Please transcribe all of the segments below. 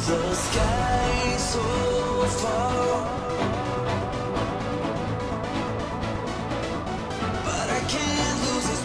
The sky so far, but I can't lose this.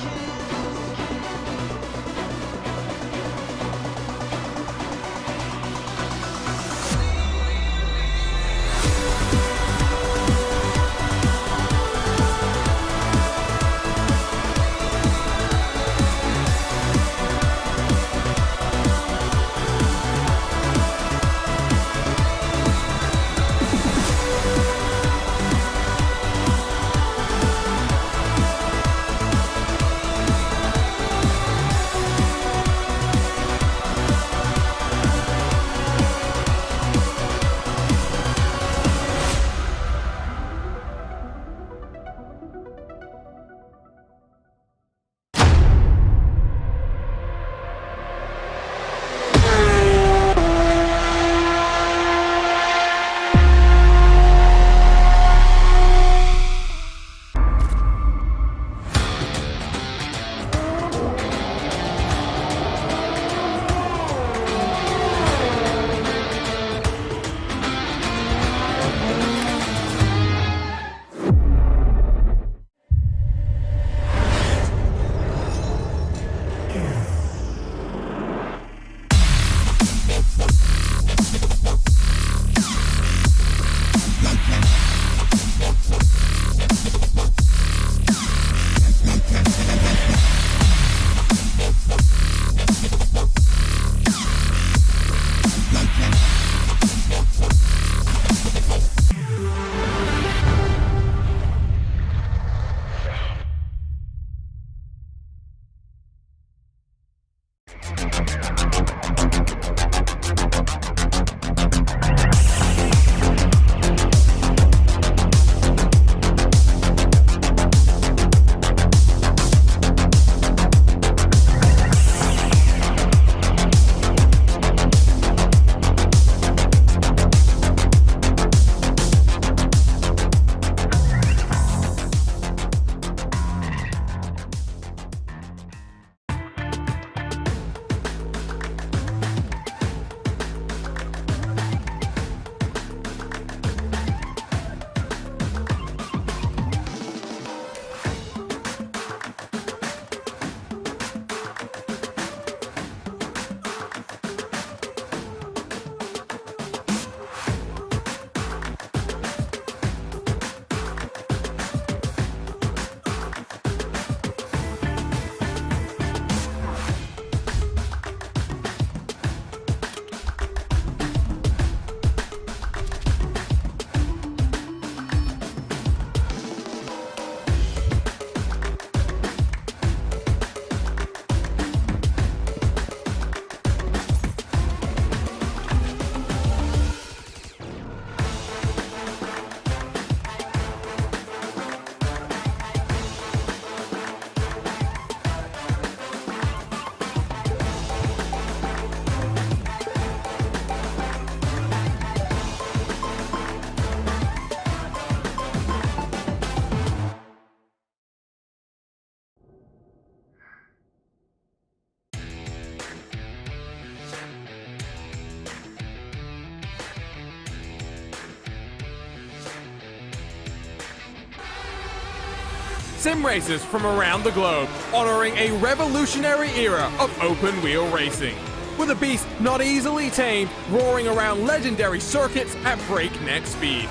Sim racers from around the globe, honoring a revolutionary era of open-wheel racing. With a beast not easily tamed, roaring around legendary circuits at breakneck speed.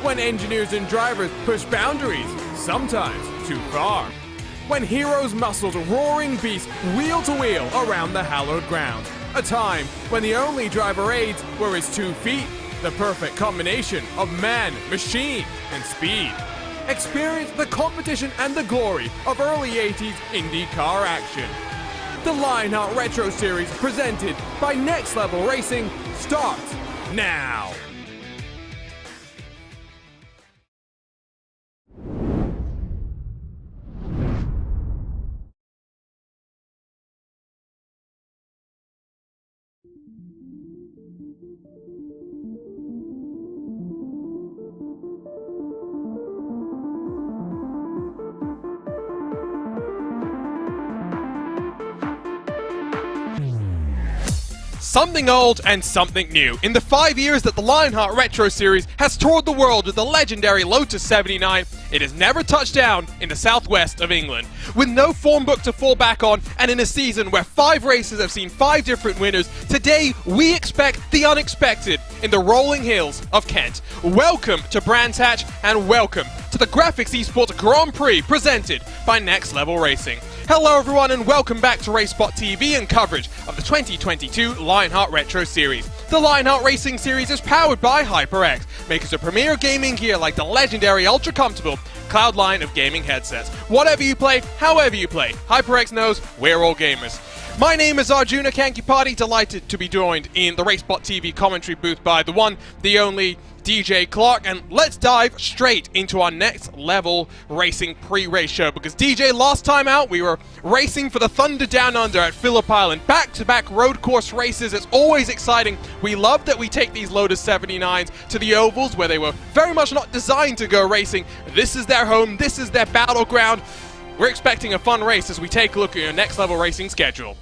When engineers and drivers push boundaries, sometimes too far. When heroes muscled roaring beasts wheel to wheel around the hallowed ground. A time when the only driver aids were his 2 feet, the perfect combination of man, machine, and speed. Experience the competition and the glory of early 80s IndyCar action. The Lionheart Retro Series presented by Next Level Racing starts now. Something old and something new. In the 5 years that the Lionheart Retro Series has toured the world with the legendary Lotus 79, it has never touched down in the southwest of England. With no form book to fall back on, and in a season where 5 races have seen 5 different winners, today we expect the unexpected in the rolling hills of Kent. Welcome to Brands Hatch, and welcome to the GRAAFix Esports Grand Prix presented by Next Level Racing. Hello everyone and welcome back to RaceSpotTV and coverage of the 2022 Lionheart Retro Series. The Lionheart Racing Series is powered by HyperX, makers of premier gaming gear like the legendary ultra comfortable Cloud line of gaming headsets. Whatever you play, however you play, HyperX knows we're all gamers. My name is Arjuna Kankipati, delighted to be joined in the RaceSpotTV commentary booth by the one, the only DJ Clark, and let's dive straight into our next level racing pre-race show, because DJ, last time out we were racing for the Thunder Down Under at Phillip Island. Back-to-back road course races, it's always exciting. We love that we take these Lotus 79s to the ovals where they were very much not designed to go racing. This is their home, this is their battleground. We're expecting a fun race as we take a look at your next level racing schedule.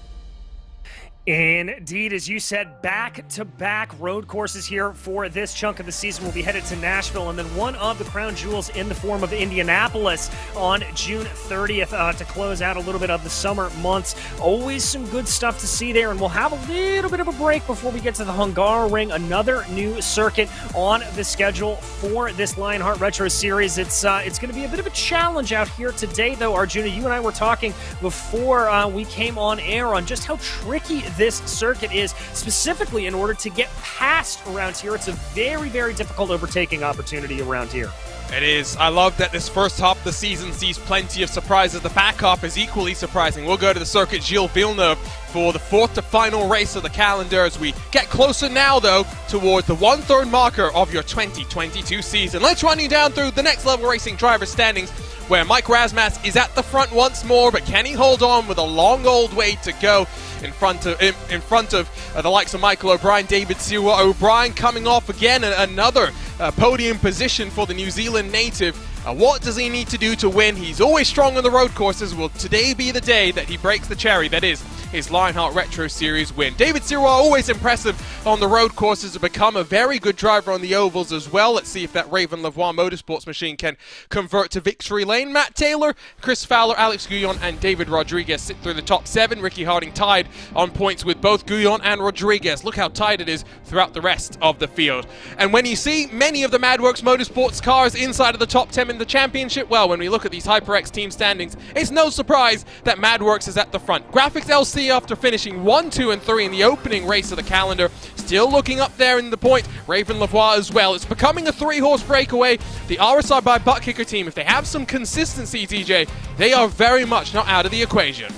Indeed, as you said, back-to-back road courses here for this chunk of the season. We'll be headed to Nashville, and then one of the crown jewels in the form of Indianapolis on June 30th to close out a little bit of the summer months. Always some good stuff to see there, and we'll have a little bit of a break before we get to the Hungaroring, another new circuit on the schedule for this Lionheart Retro Series. It's going to be a bit of a challenge out here today, though. Arjuna, you and I were talking before we came on air on just how tricky this circuit is, specifically in order to get past around here. It's a very, very difficult overtaking opportunity around here. It is. I love that this first half of the season sees plenty of surprises. The back half is equally surprising. We'll go to the circuit Gilles Villeneuve for the fourth to final race of the calendar as we get closer now, though, towards the 1/3 marker of your 2022 season. Let's run you down through the next level racing driver standings, where Mike Razmatz is at the front once more, but can he hold on with a long old way to go in front of the likes of Michael O'Brien, David Siwa. O'Brien coming off again another podium position for the New Zealand native. What does he need to do to win? He's always strong on the road courses. Will today be the day that he breaks the cherry that is his Lionheart Retro Series win? David Siwa, always impressive on the road courses, has become a very good driver on the ovals as well. Let's see if that Raven Lavoie Motorsports machine can convert to victory lane. Matt Taylor, Chris Fowler, Alex Guyon, and David Rodriguez sit through the top 7. Ricky Harding tied on points with both Guyon and Rodriguez. Look how tight it is throughout the rest of the field. And when you see many of the MadWorks Motorsports cars inside of the top 10 in the championship, well, when we look at these HyperX team standings, it's no surprise that MadWorks is at the front. GRAAFix LC, after finishing 1, 2, and 3 in the opening race of the calendar, still looking up there in the point. Raven Lavoie as well. It's becoming a 3-horse breakaway. The RSI by Butt Kicker team, if they have some consistency, TJ, they are very much not out of the equation.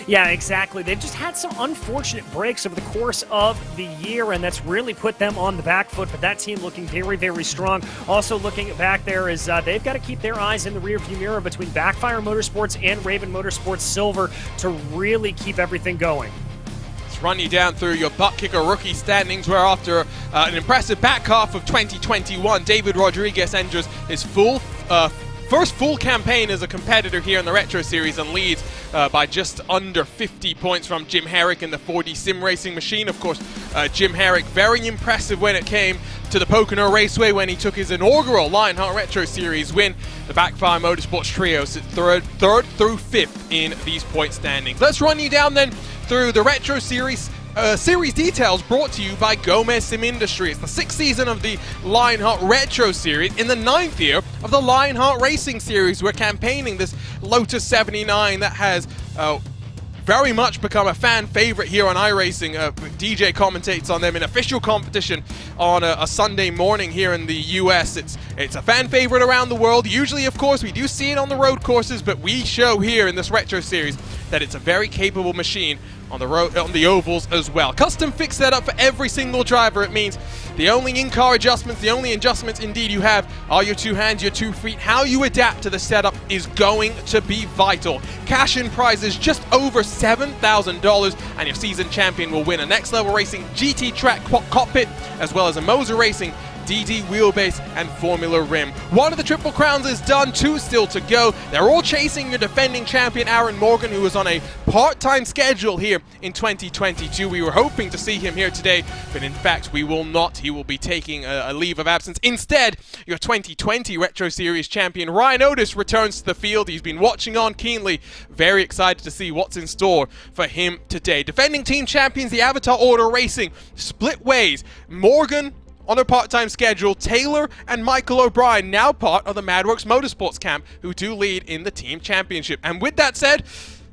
Yeah, exactly. They've just had some unfortunate breaks over the course of the year, and that's really put them on the back foot, but that team looking very, very strong. Also looking back there is they've got to keep their eyes in the rearview mirror between Backfire Motorsports and Raven Motorsports Silver to really keep everything going. Let's run you down through your Butt Kicker rookie standings, where after an impressive back half of 2021, David Rodriguez enters his first full campaign as a competitor here in the Retro Series and leads by just under 50 points from Jim Herrick in the 4D Sim Racing machine. Of course, Jim Herrick, very impressive when it came to the Pocono Raceway when he took his inaugural Lionheart Retro Series win. The Backfire Motorsports trio sits third through 5th in these point standings. Let's run you down then through the Retro Series. Series details brought to you by Gomez Sim Industry. It's the 6th season of the Lionheart Retro Series. In the 9th year of the Lionheart Racing Series, we're campaigning this Lotus 79 that has very much become a fan favorite here on iRacing. DJ commentates on them in official competition on a Sunday morning here in the US. It's a fan favorite around the world. Usually, of course, we do see it on the road courses, but we show here in this Retro Series that it's a very capable machine on the ovals as well. Custom fix setup for every single driver. It means the only in-car adjustments, the only adjustments indeed you have are your 2 hands, your 2 feet. How you adapt to the setup is going to be vital. Cash in prizes just over $7,000, and your season champion will win a Next Level Racing GT Track cockpit, as well as a Moser Racing DD Wheelbase, and Formula Rim. One of the Triple Crowns is done, 2 still to go. They're all chasing your defending champion Aaron Morgan, who was on a part-time schedule here in 2022. We were hoping to see him here today, but in fact we will not. He will be taking a leave of absence. Instead, your 2020 Retro Series champion Ryan Otis returns to the field. He's been watching on keenly. Very excited to see what's in store for him today. Defending team champions, the Avatar Order Racing, split ways. Morgan on a part-time schedule, Taylor and Michael O'Brien now part of the Madworks Motorsports camp, who do lead in the team championship. And with that said,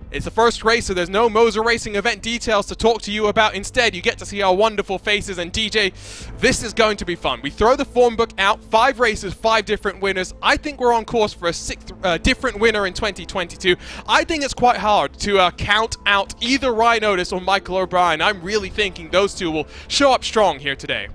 it's the first race, so there's no Moser Racing event details to talk to you about. Instead, you get to see our wonderful faces. And DJ, this is going to be fun. We throw the form book out, 5 races, 5 different winners. I think we're on course for a 6th different winner in 2022. I think it's quite hard to count out either Ryan Otis or Michael O'Brien. I'm really thinking those two will show up strong here today.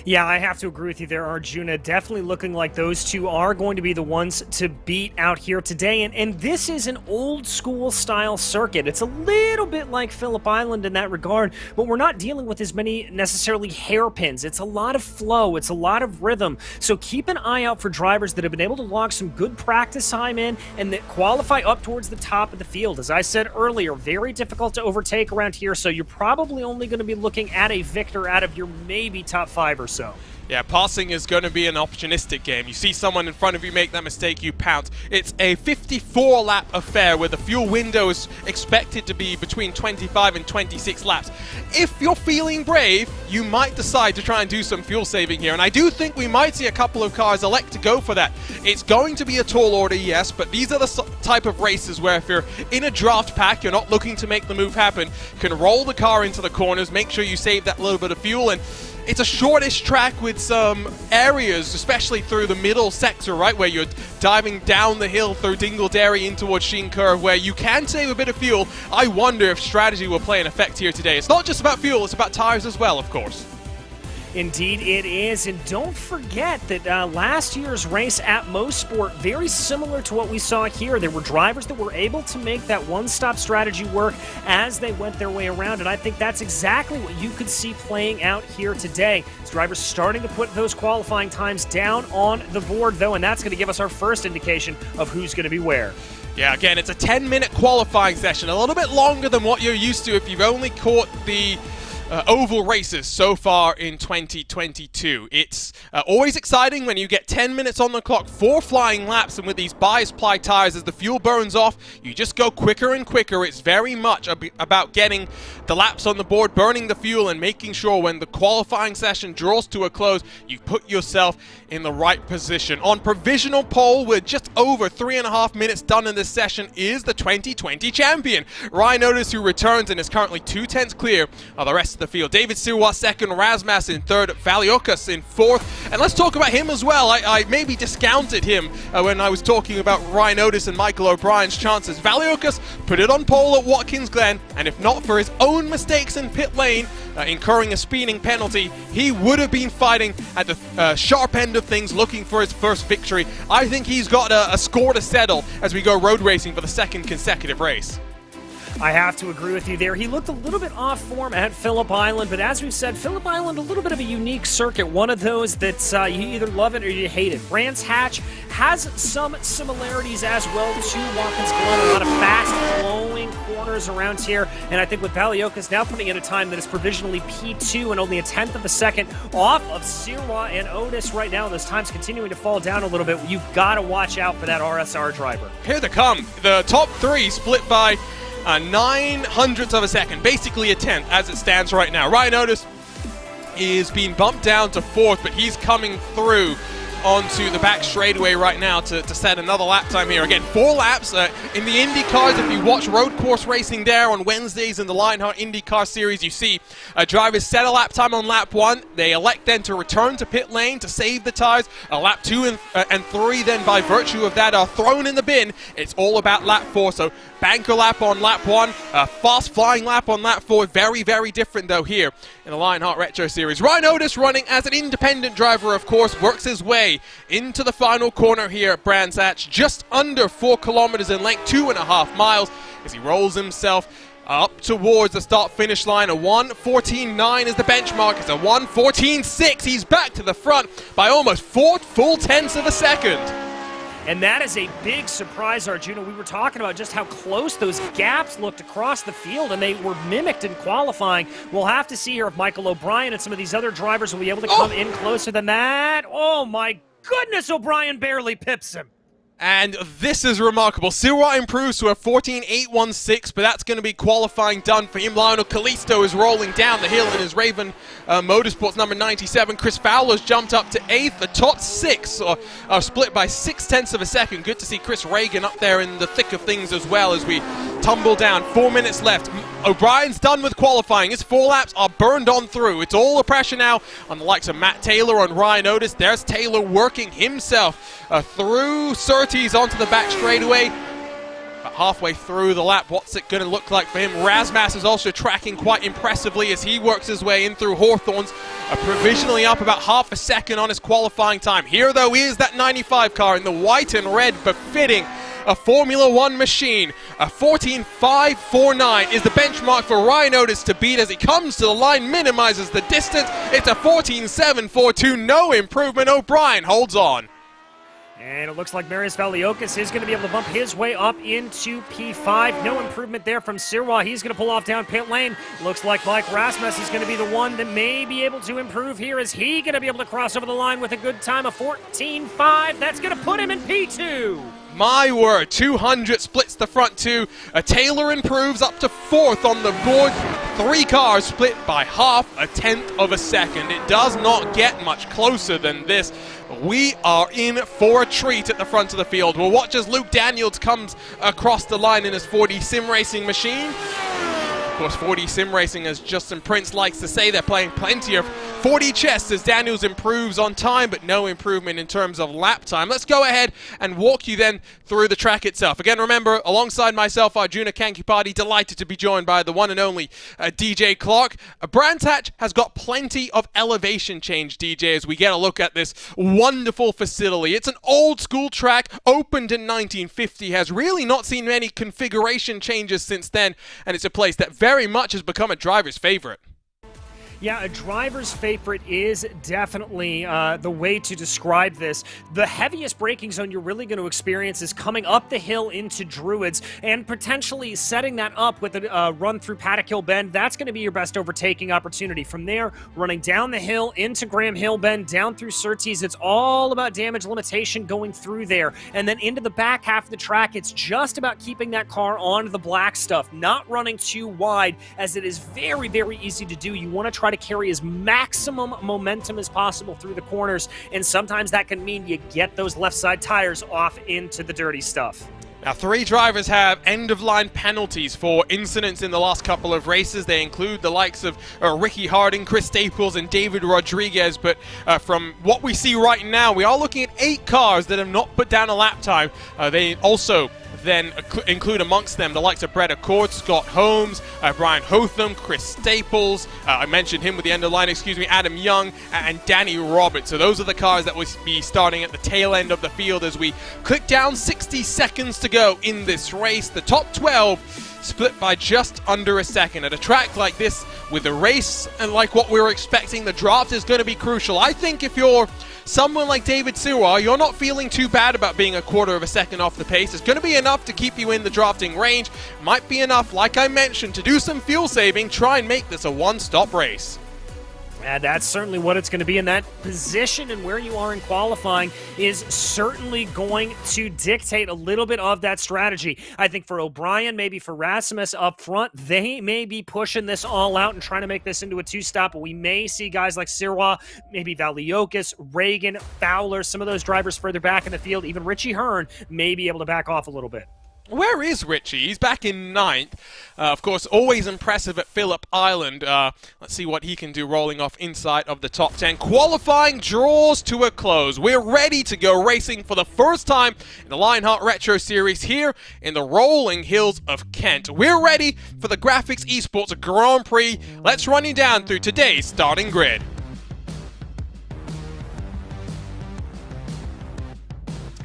Yeah, I have to agree with you there, Arjuna. Definitely looking like those two are going to be the ones to beat out here today. And this is an old school style circuit. It's a little bit like Phillip Island in that regard, but we're not dealing with as many necessarily hairpins. It's a lot of flow. It's a lot of rhythm. So keep an eye out for drivers that have been able to log some good practice time in and that qualify up towards the top of the field. As I said earlier, very difficult to overtake around here, so you're probably only going to be looking at a victor out of your maybe top 5 or so. Yeah, passing is going to be an opportunistic game. You see someone in front of you make that mistake, you pounce. It's a 54-lap affair where the fuel window is expected to be between 25 and 26 laps. If you're feeling brave, you might decide to try and do some fuel saving here, and I do think we might see a couple of cars elect to go for that. It's going to be a tall order, yes, but these are the type of races where if you're in a draft pack, you're not looking to make the move happen, you can roll the car into the corners, make sure you save that little bit of fuel, and it's a shortish track with some areas, especially through the middle sector, right, where you're diving down the hill through Dingledary in towards Sheen Curve, where you can save a bit of fuel. I wonder if strategy will play an effect here today. It's not just about fuel, it's about tires as well, of course. Indeed it is, and don't forget that last year's race at Mosport, very similar to what we saw here. There were drivers that were able to make that one-stop strategy work as they went their way around, and I think that's exactly what you could see playing out here today. As drivers starting to put those qualifying times down on the board, though, and that's going to give us our first indication of who's going to be where. Yeah, again, it's a 10-minute qualifying session, a little bit longer than what you're used to if you've only caught the oval races so far in 2022. It's always exciting when you get 10 minutes on the clock, 4 flying laps, and with these bias ply tires, as the fuel burns off, you just go quicker and quicker. It's very much about getting the laps on the board, burning the fuel, and making sure when the qualifying session draws to a close, you put yourself in the right position. On provisional pole, with just over 3.5 minutes done in this session, is the 2020 champion, Ryan Otis, who returns and is currently 2/10 clear of the rest of the field. David Siwa second, Razmas in third, Valiokas in fourth. And let's talk about him as well. I maybe discounted him when I was talking about Ryan Otis and Michael O'Brien's chances. Valiokas put it on pole at Watkins Glen, and if not for his own mistakes in pit lane, incurring a speeding penalty, he would have been fighting at the sharp end of things, looking for his first victory. I think he's got a score to settle as we go road racing for the 2nd consecutive race. I have to agree with you there. He looked a little bit off form at Phillip Island, but as we've said, Phillip Island, a little bit of a unique circuit, one of those that you either love it or you hate it. Brands Hatch has some similarities as well to Watkins Glen, a lot of fast-flowing corners around here, and I think with Valiokas now putting in a time that is provisionally P2 and only 1/10 of a second off of Siwa and Otis right now, those times continuing to fall down a little bit. You've got to watch out for that RSR driver. Here they come. The top 3 split by 9/100ths of a second, basically a 10th as it stands right now. Ryan Otis is being bumped down to 4th, but he's coming through onto the back straightaway right now to set another lap time here. Again, 4 laps in the Indy cars. If you watch road course racing there on Wednesdays in the Lionheart IndyCar Series, you see drivers set a lap time on lap 1. They elect then to return to pit lane to save the tires. Lap 2 and 3 then, by virtue of that, are thrown in the bin. It's all about lap 4. So banker lap on lap 1, fast flying lap on lap 4. Very, very different though here in the Lionheart Retro Series. Ryan Otis running as an independent driver, of course, works his way into the final corner here at Brands Hatch, just under 4 kilometers in length, 2.5 miles, as he rolls himself Up towards the start-finish line. A 1:14.9 is the benchmark. It's a 1:14.6. He's back to the front by almost 4 full tenths of a second. And that is a big surprise, Arjuna. We were talking about just how close those gaps looked across the field, and they were mimicked in qualifying. We'll have to see here if Michael O'Brien and some of these other drivers will be able to come in closer than that. Oh, my goodness, O'Brien barely pips him. And this is remarkable. Sirois improves to a 14.816, but that's going to be qualifying done for him. Lionel Kalisto is rolling down the hill in his Raven Motorsports number 97. Chris Fowler's jumped up to 8th. The top 6 are split by 6/10 of a second. Good to see Chris Reagan up there in the thick of things as well as we tumble down. 4 minutes left. O'Brien's done with qualifying. His 4 laps are burned on through. It's all the pressure now on the likes of Matt Taylor and Ryan Otis. There's Taylor working himself through Surtees onto the back straightaway. But halfway through the lap, what's it going to look like for him? Razmas is also tracking quite impressively as he works his way in through Hawthorns, provisionally up about half a second on his qualifying time. Here, though, is that 95 car in the white and red, befitting a Formula One machine. A 14.549 is the benchmark for Ryan Otis to beat as he comes to the line, minimizes the distance. It's a 14.742, no improvement. O'Brien holds on. And it looks like Marius Valiokis is going to be able to bump his way up into P5. No improvement there from Sirois. He's going to pull off down pit lane. Looks like Mike Rasmus is going to be the one that may be able to improve here. Is he going to be able to cross over the line with a good time of 14.5? That's going to put him in P2. My word, 200 splits the front two. Taylor improves up to 4th on the board. 3 cars split by 0.5 of a second. It does not get much closer than this. We are in for a treat at the front of the field. We'll watch as Luke Daniels comes across the line in his 4D sim racing machine. Of course, 4D sim racing, as Justin Prince likes to say, they're playing plenty of 4D chess as Daniels improves on time, but no improvement in terms of lap time. Let's go ahead and walk you then through the track itself. Again, remember, alongside myself, Arjuna Kankipati, delighted to be joined by the one and only DJ Clark. Brands Hatch has got plenty of elevation change, DJ, as we get a look at this wonderful facility. It's an old school track, opened in 1950, has really not seen many configuration changes since then, and it's a place that very much has become a driver's favorite. Yeah, a driver's favorite is definitely the way to describe this. The heaviest braking zone you're really going to experience is coming up the hill into Druids and potentially setting that up with a run through Paddock Hill Bend. That's going to be your best overtaking opportunity. From there, running down the hill into Graham Hill Bend, down through Surtees. It's all about damage limitation going through there. And then into the back half of the track, it's just about keeping that car on the black stuff, not running too wide, as it is very, very easy to do. You want to try to carry as maximum momentum as possible through the corners, and sometimes that can mean you get those left side tires off into the dirty stuff. Now, 3 drivers have end-of-line penalties for incidents in the last couple of races. They include the likes of Ricky Harding, Chris Staples, and David Rodriguez. But from what we see right now, we are looking at 8 cars that have not put down a lap time. They also then include amongst them the likes of Brett Accord, Scott Holmes, Brian Hotham, Chris Staples, I mentioned him with the end of the line, Adam Young, and Danny Roberts. So those are the cars that will be starting at the tail end of the field as we click down. 60 seconds to go in this race. The top 12 split by just under a second. At a track like this, with a race and like what we were expecting, the draft is going to be crucial. I think if you're someone like David Sirois, you're not feeling too bad about being a 1/4 of a second off the pace. It's going to be enough to keep you in the drafting range. Might be enough, like I mentioned, to do some fuel saving, try and make this a one-stop race. And that's certainly what it's going to be, and that position and where you are in qualifying is certainly going to dictate a little bit of that strategy. I think for O'Brien, maybe for Rasmus up front, they may be pushing this all out and trying to make this into a 2-stop, but we may see guys like Sirois, maybe Valiokis, Reagan, Fowler, some of those drivers further back in the field, even Richie Hearn may be able to back off a little bit. Where is Richie? He's back in 9th. Of course, always impressive at Phillip Island. Let's see what he can do rolling off inside of the top 10. Qualifying draws to a close. We're ready to go racing for the first time in the Lionheart Retro Series here in the rolling hills of Kent. We're ready for the GRAAFix Esports Grand Prix. Let's run you down through today's starting grid.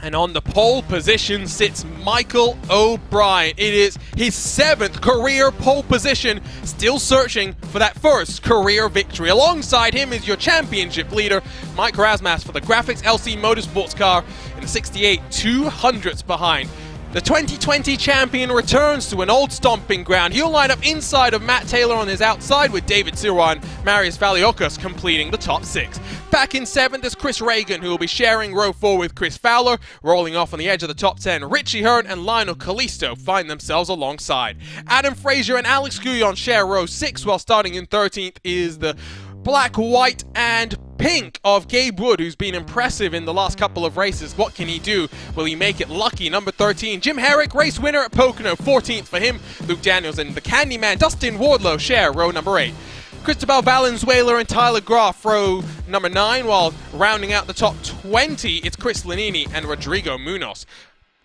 And on the pole position sits Michael O'Brien. It is his 7th career pole position, still searching for that first career victory. Alongside him is your championship leader, Mike Rasmussen, for the GRAAFix LC Motorsports car in the 68 200ths behind. The 2020 champion returns to an old stomping ground. He'll line up inside of Matt Taylor on his outside, with David Sirois and Marius Valiokos completing the top 6. Back in 7th is Chris Reagan, who will be sharing row 4 with Chris Fowler. Rolling off on the edge of the top 10, Richie Hearn and Lionel Callisto find themselves alongside. Adam Frazier and Alex Guyon share row 6, while starting in 13th is the black, white, and pink of Gabe Wood, who's been impressive in the last couple of races. What can he do? Will he make it lucky? Number 13, Jim Herrick, race winner at Pocono, 14th for him. Luke Daniels and the Candyman, Dustin Wardlow, share row number 8. Cristobal Valenzuela and Tyler Graf, row number 9, while rounding out the top 20, it's Chris Lanini and Rodrigo Munoz.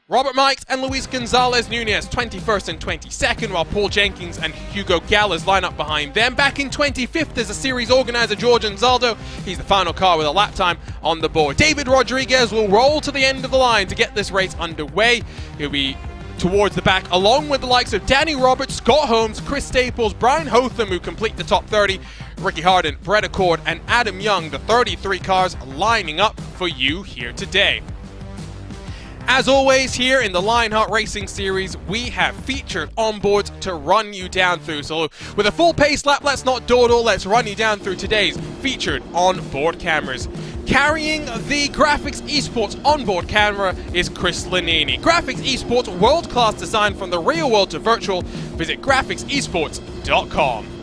Robert Mikes and Luis Gonzalez Nunez, 21st and 22nd, while Paul Jenkins and Hugo Gallas line up behind them. Back in 25th is the series organizer George Anzaldo. He's the final car with a lap time on the board. David Rodriguez will roll to the end of the line to get this race underway. He'll be towards the back, along with the likes of Danny Roberts, Scott Holmes, Chris Staples, Brian Hotham, who complete the top 30, Ricky Harden, Brett Accord, and Adam Young, the 33 cars lining up for you here today. As always, here in the Lionheart Racing Series, we have featured onboards to run you down through. So with a full pace lap, let's not dawdle, let's run you down through today's featured onboard cameras. Carrying the GRAAFix Esports onboard camera is Chris Lanini. GRAAFix Esports, world-class design from the real world to virtual. Visit GRAAFixEsports.com.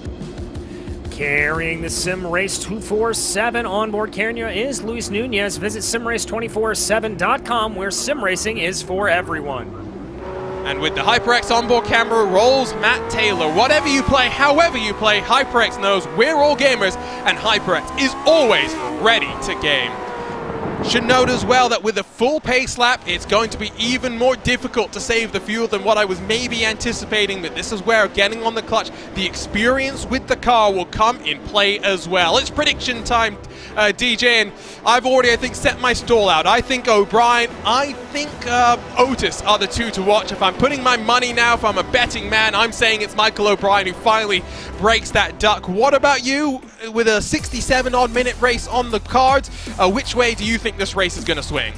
Carrying the SimRace 247 onboard camera is Luis Nunez. Visit simrace247.com, where sim racing is for everyone. And with the HyperX onboard camera rolls Matt Taylor. Whatever you play, however you play, HyperX knows we're all gamers, and HyperX is always ready to game. Should note as well that with a full pace lap, it's going to be even more difficult to save the fuel than what I was maybe anticipating, but this is where getting on the clutch, the experience with the car will come in play as well. It's prediction time, DJ, and I've already, I think, set my stall out. I think O'Brien, I think Otis are the two to watch. If I'm putting my money now, if I'm a betting man, I'm saying it's Michael O'Brien who finally breaks that duck. What about you? With a 67-odd minute race on the cards, which way do you think this race is going to swing?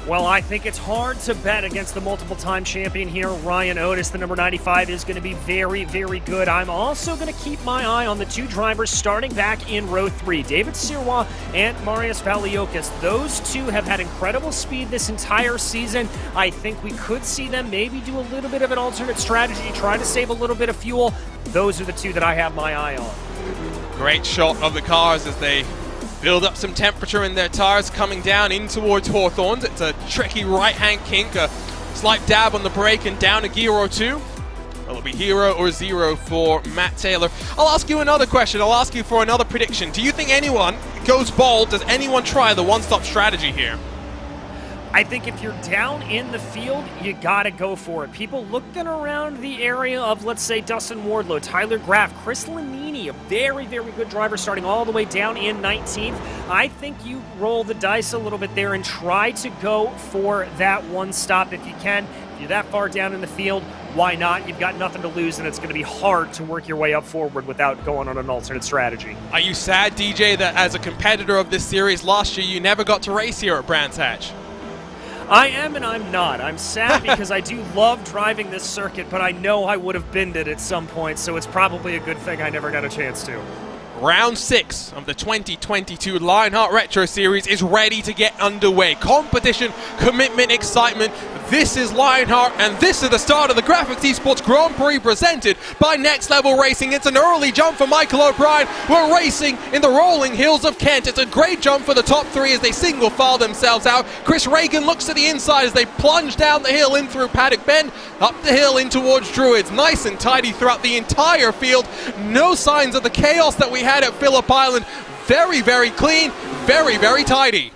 Well, I think it's hard to bet against the multiple-time champion here, Ryan Otis. The number 95 is going to be very, very good. I'm also going to keep my eye on the two drivers starting back in row 3, David Sirois and Marius Valiokos. Those two have had incredible speed this entire season. I think we could see them maybe do a little bit of an alternate strategy, try to save a little bit of fuel. Those are the two that I have my eye on. Great shot of the cars as they build up some temperature in their tires coming down in towards Hawthorns. It's a tricky right-hand kink, a slight dab on the brake and down a gear or two. Will it be hero or zero for Matt Taylor? I'll ask you another question. I'll ask you for another prediction. Do you think anyone goes bold? Does anyone try the one-stop strategy here? I think if you're down in the field, you gotta go for it. People looking around the area of, let's say, Dustin Wardlow, Tyler Graf, Chris Lanini, a very, very good driver starting all the way down in 19th. I think you roll the dice a little bit there and try to go for that one stop if you can. If you're that far down in the field, why not? You've got nothing to lose, and it's going to be hard to work your way up forward without going on an alternate strategy. Are you sad, DJ, that as a competitor of this series last year, you never got to race here at Brands Hatch? I am and I'm not. I'm sad because I do love driving this circuit, but I know I would have binned it at some point, so it's probably a good thing I never got a chance to. Round 6 of the 2022 Lionheart Retro Series is ready to get underway. Competition, commitment, excitement. This is Lionheart, and this is the start of the GRAAFix Esports Grand Prix presented by Next Level Racing. It's an early jump for Michael O'Brien. We're racing in the rolling hills of Kent. It's a great jump for the top 3 as they single file themselves out. Chris Reagan looks to the inside as they plunge down the hill in through Paddock Bend, up the hill in towards Druids. Nice and tidy throughout the entire field. No signs of the chaos that we had at Phillip Island. Very, very clean, very, very tidy.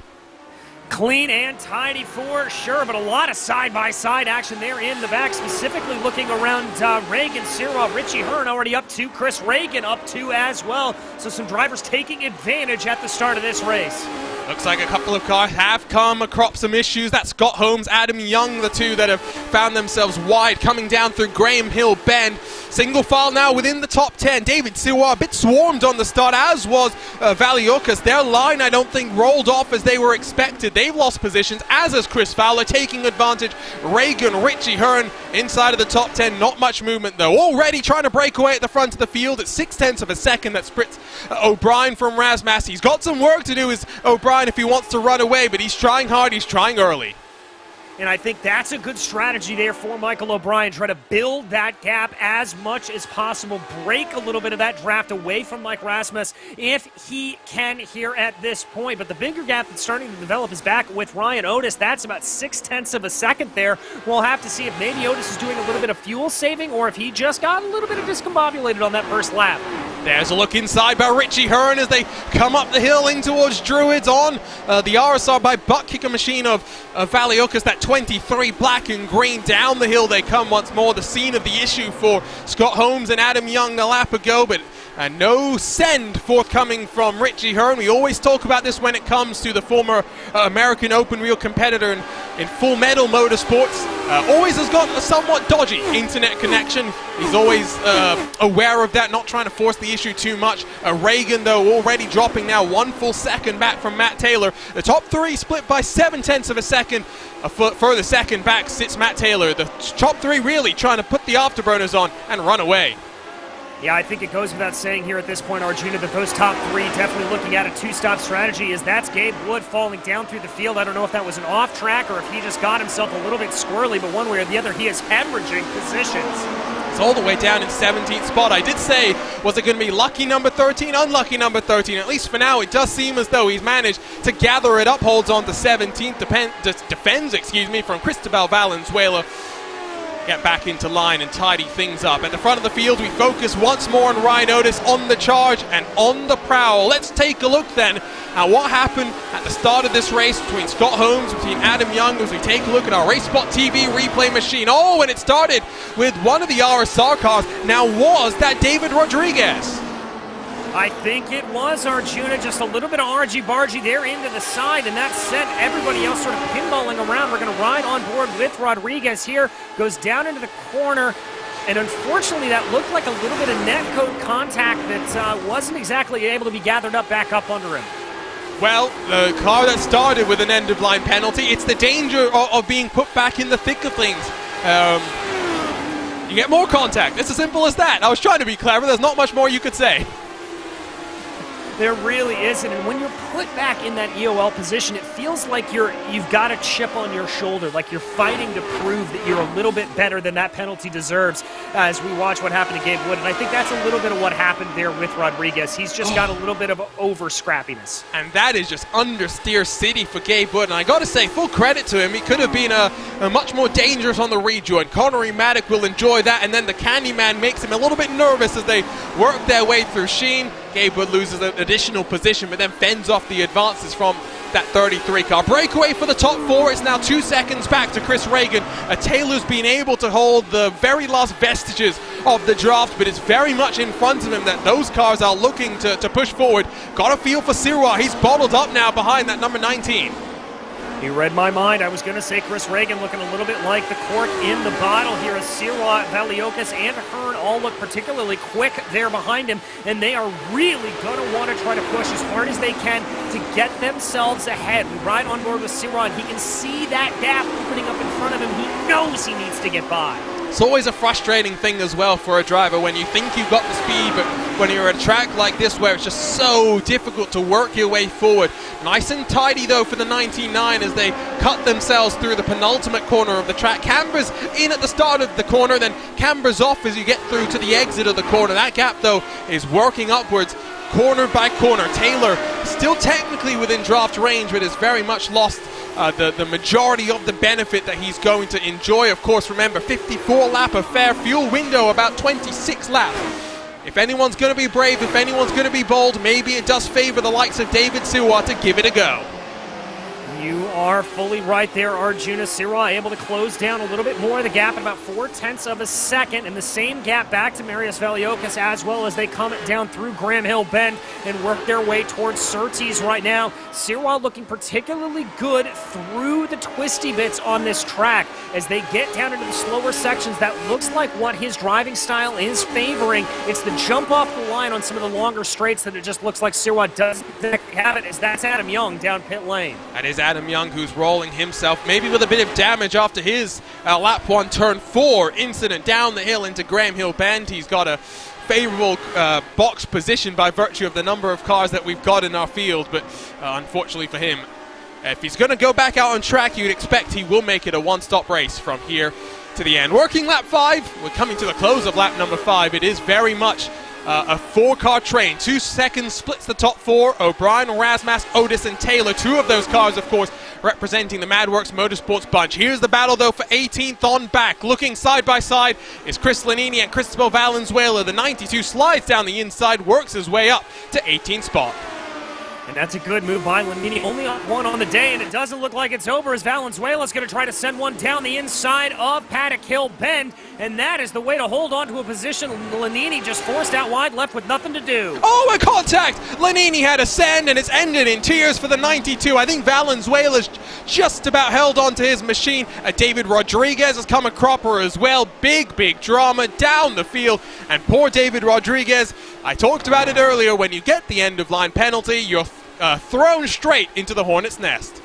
Clean and tidy for sure, but a lot of side-by-side action there in the back, specifically looking around Reagan, Sirois, Richie Hearn already up 2, Chris Reagan up 2 as well. So some drivers taking advantage at the start of this race. Looks like a couple of cars have come across some issues. That's Scott Holmes, Adam Young, the two that have found themselves wide, coming down through Graham Hill Bend. Single file now within the top 10. David Siwa a bit swarmed on the start, as was Valiukas. Their line, I don't think, rolled off as they were expected. They've lost positions, as has Chris Fowler, taking advantage. Reagan, Richie Hearn inside of the top 10. Not much movement, though. Already trying to break away at the front of the field at 0.6 of a second. That Spritz O'Brien from Razmas. He's got some work to do, is O'Brien, if he wants to run away, but he's trying hard, he's trying early. And I think that's a good strategy there for Michael O'Brien. Try to build that gap as much as possible. Break a little bit of that draft away from Mike Rasmus if he can here at this point. But the bigger gap that's starting to develop is back with Ryan Otis. That's about 0.6 of a second there. We'll have to see if maybe Otis is doing a little bit of fuel saving or if he just got a little bit of discombobulated on that first lap. There's a look inside by Richie Hearn as they come up the hill in towards Druids on the RSR by butt kicker machine of Valiukas. That 23 black and green. Down the hill they come once more. The scene of the issue for Scott Holmes and Adam Young a lap ago, but no send forthcoming from Richie Hearn. We always talk about this when it comes to the former American open wheel competitor in Full Metal Motorsports. Always has got a somewhat dodgy internet connection. He's always aware of that, not trying to force the issue too much. Reagan, though, already dropping now 1 full second back from Matt Taylor. The top three split by 0.7 of a second. A further second back sits Matt Taylor. The top three really trying to put the afterburners on and run away. Yeah, I think it goes without saying here at this point, Arjuna, that those top three definitely looking at a two-stop strategy, as that's Gabe Wood falling down through the field. I don't know if that was an off track or if he just got himself a little bit squirrely, but one way or the other, he is hemorrhaging positions. It's all the way down in 17th spot. I did say, was it going to be lucky number 13, unlucky number 13? At least for now, it does seem as though he's managed to gather it up, holds on to 17th, defends from Cristobal Valenzuela. Get back into line and tidy things up. At the front of the field, we focus once more on Ryan Otis on the charge and on the prowl. Let's take a look then at what happened at the start of this race between Scott Holmes, between Adam Young, as we take a look at our RaceSpotTV replay machine. Oh, and it started with one of the RSR cars. Now, was that David Rodriguez? I think it was, Arjuna. Just a little bit of argy-bargy there into the side, and that sent everybody else sort of pinballing around. We're going to ride on board with Rodriguez here. Goes down into the corner, and unfortunately that looked like a little bit of netcode contact that wasn't exactly able to be gathered up back up under him. Well, the car that started with an end-of-line penalty, it's the danger of being put back in the thick of things. You get more contact. It's as simple as that. I was trying to be clever. There's not much more you could say. There really isn't, and when you're put back in that EOL position, it feels like you've got a chip on your shoulder, like you're fighting to prove that you're a little bit better than that penalty deserves, as we watch what happened to Gabe Wood. And I think that's a little bit of what happened there with Rodriguez. He's just got a little bit of over-scrappiness. And that is just understeer city for Gabe Wood. And I got to say, full credit to him. He could have been a much more dangerous on the rejoin. Connery Maddock will enjoy that, and then the Candyman makes him a little bit nervous as they work their way through Sheen. Gabe Wood loses an additional position, but then fends off the advances from that 33 car. Breakaway for the top four. It's now 2 seconds back to Chris Reagan. Taylor's been able to hold the very last vestiges of the draft, but it's very much in front of him that those cars are looking to push forward. Got a feel for Sirois. He's bottled up now behind that number 19. He read my mind. I was going to say Chris Reagan looking a little bit like the cork in the bottle here as Sirois, Valiukas, and Hearn all look particularly quick there behind him, and they are really going to want to try to push as hard as they can to get themselves ahead. We ride on board with Sirois, and he can see that gap opening up in front of him. He knows he needs to get by. It's always a frustrating thing as well for a driver when you think you've got the speed, but when you're at a track like this where it's just so difficult to work your way forward. Nice and tidy though for the 99 as they cut themselves through the penultimate corner of the track. Camber's in at the start of the corner, then Camber's off as you get through to the exit of the corner. That gap though is working upwards corner by corner. Taylor still technically within draft range, but has very much lost the majority of the benefit that he's going to enjoy. Of course, remember, 54 lap of fair fuel window, about 26 laps. If anyone's going to be brave, if anyone's going to be bold, maybe it does favor the likes of David Sirois to give it a go. You are fully right there, Arjuna. Sirwa able to close down a little bit more of the gap in about 0.4 of a second, and the same gap back to Marius Valiokas as well as they come down through Graham Hill Bend and work their way towards Surtees right now. Sirwa looking particularly good through the twisty bits on this track. As they get down into the slower sections, that looks like what his driving style is favoring. It's the jump off the line on some of the longer straights that it just looks like Sirwa doesn't have it, as that's Adam Young down pit lane. That is Adam Young, who's rolling himself, maybe with a bit of damage after his lap 1, turn 4 incident down the hill into Graham Hill Bend. He's got a favorable box position by virtue of the number of cars that we've got in our field, but unfortunately for him, if he's going to go back out on track, you'd expect he will make it a one-stop race from here to the end. Working lap 5, we're coming to the close of lap number 5. It is very much a 4-car train. 2 seconds splits the top 4. O'Brien, Razmas, Otis, and Taylor. 2 of those cars, of course, representing the MadWorks Motorsports bunch. Here's the battle, though, for 18th on back. Looking side by side is Chris Lanini and Cristobal Valenzuela. The 92 slides down the inside, works his way up to 18th spot. And that's a good move by Lanini, only on 1 on the day, and it doesn't look like it's over as Valenzuela's going to try to send one down the inside of Paddock Hill Bend, and that is the way to hold on to a position. Lanini just forced out wide, left with nothing to do. Oh, a contact! Lanini had a send, and it's ended in tears for the 92. I think Valenzuela's just about held on to his machine. David Rodriguez has come a cropper as well. Big drama down the field, and poor David Rodriguez, I talked about it earlier, when you get the end-of-line penalty, you're thrown straight into the hornet's nest.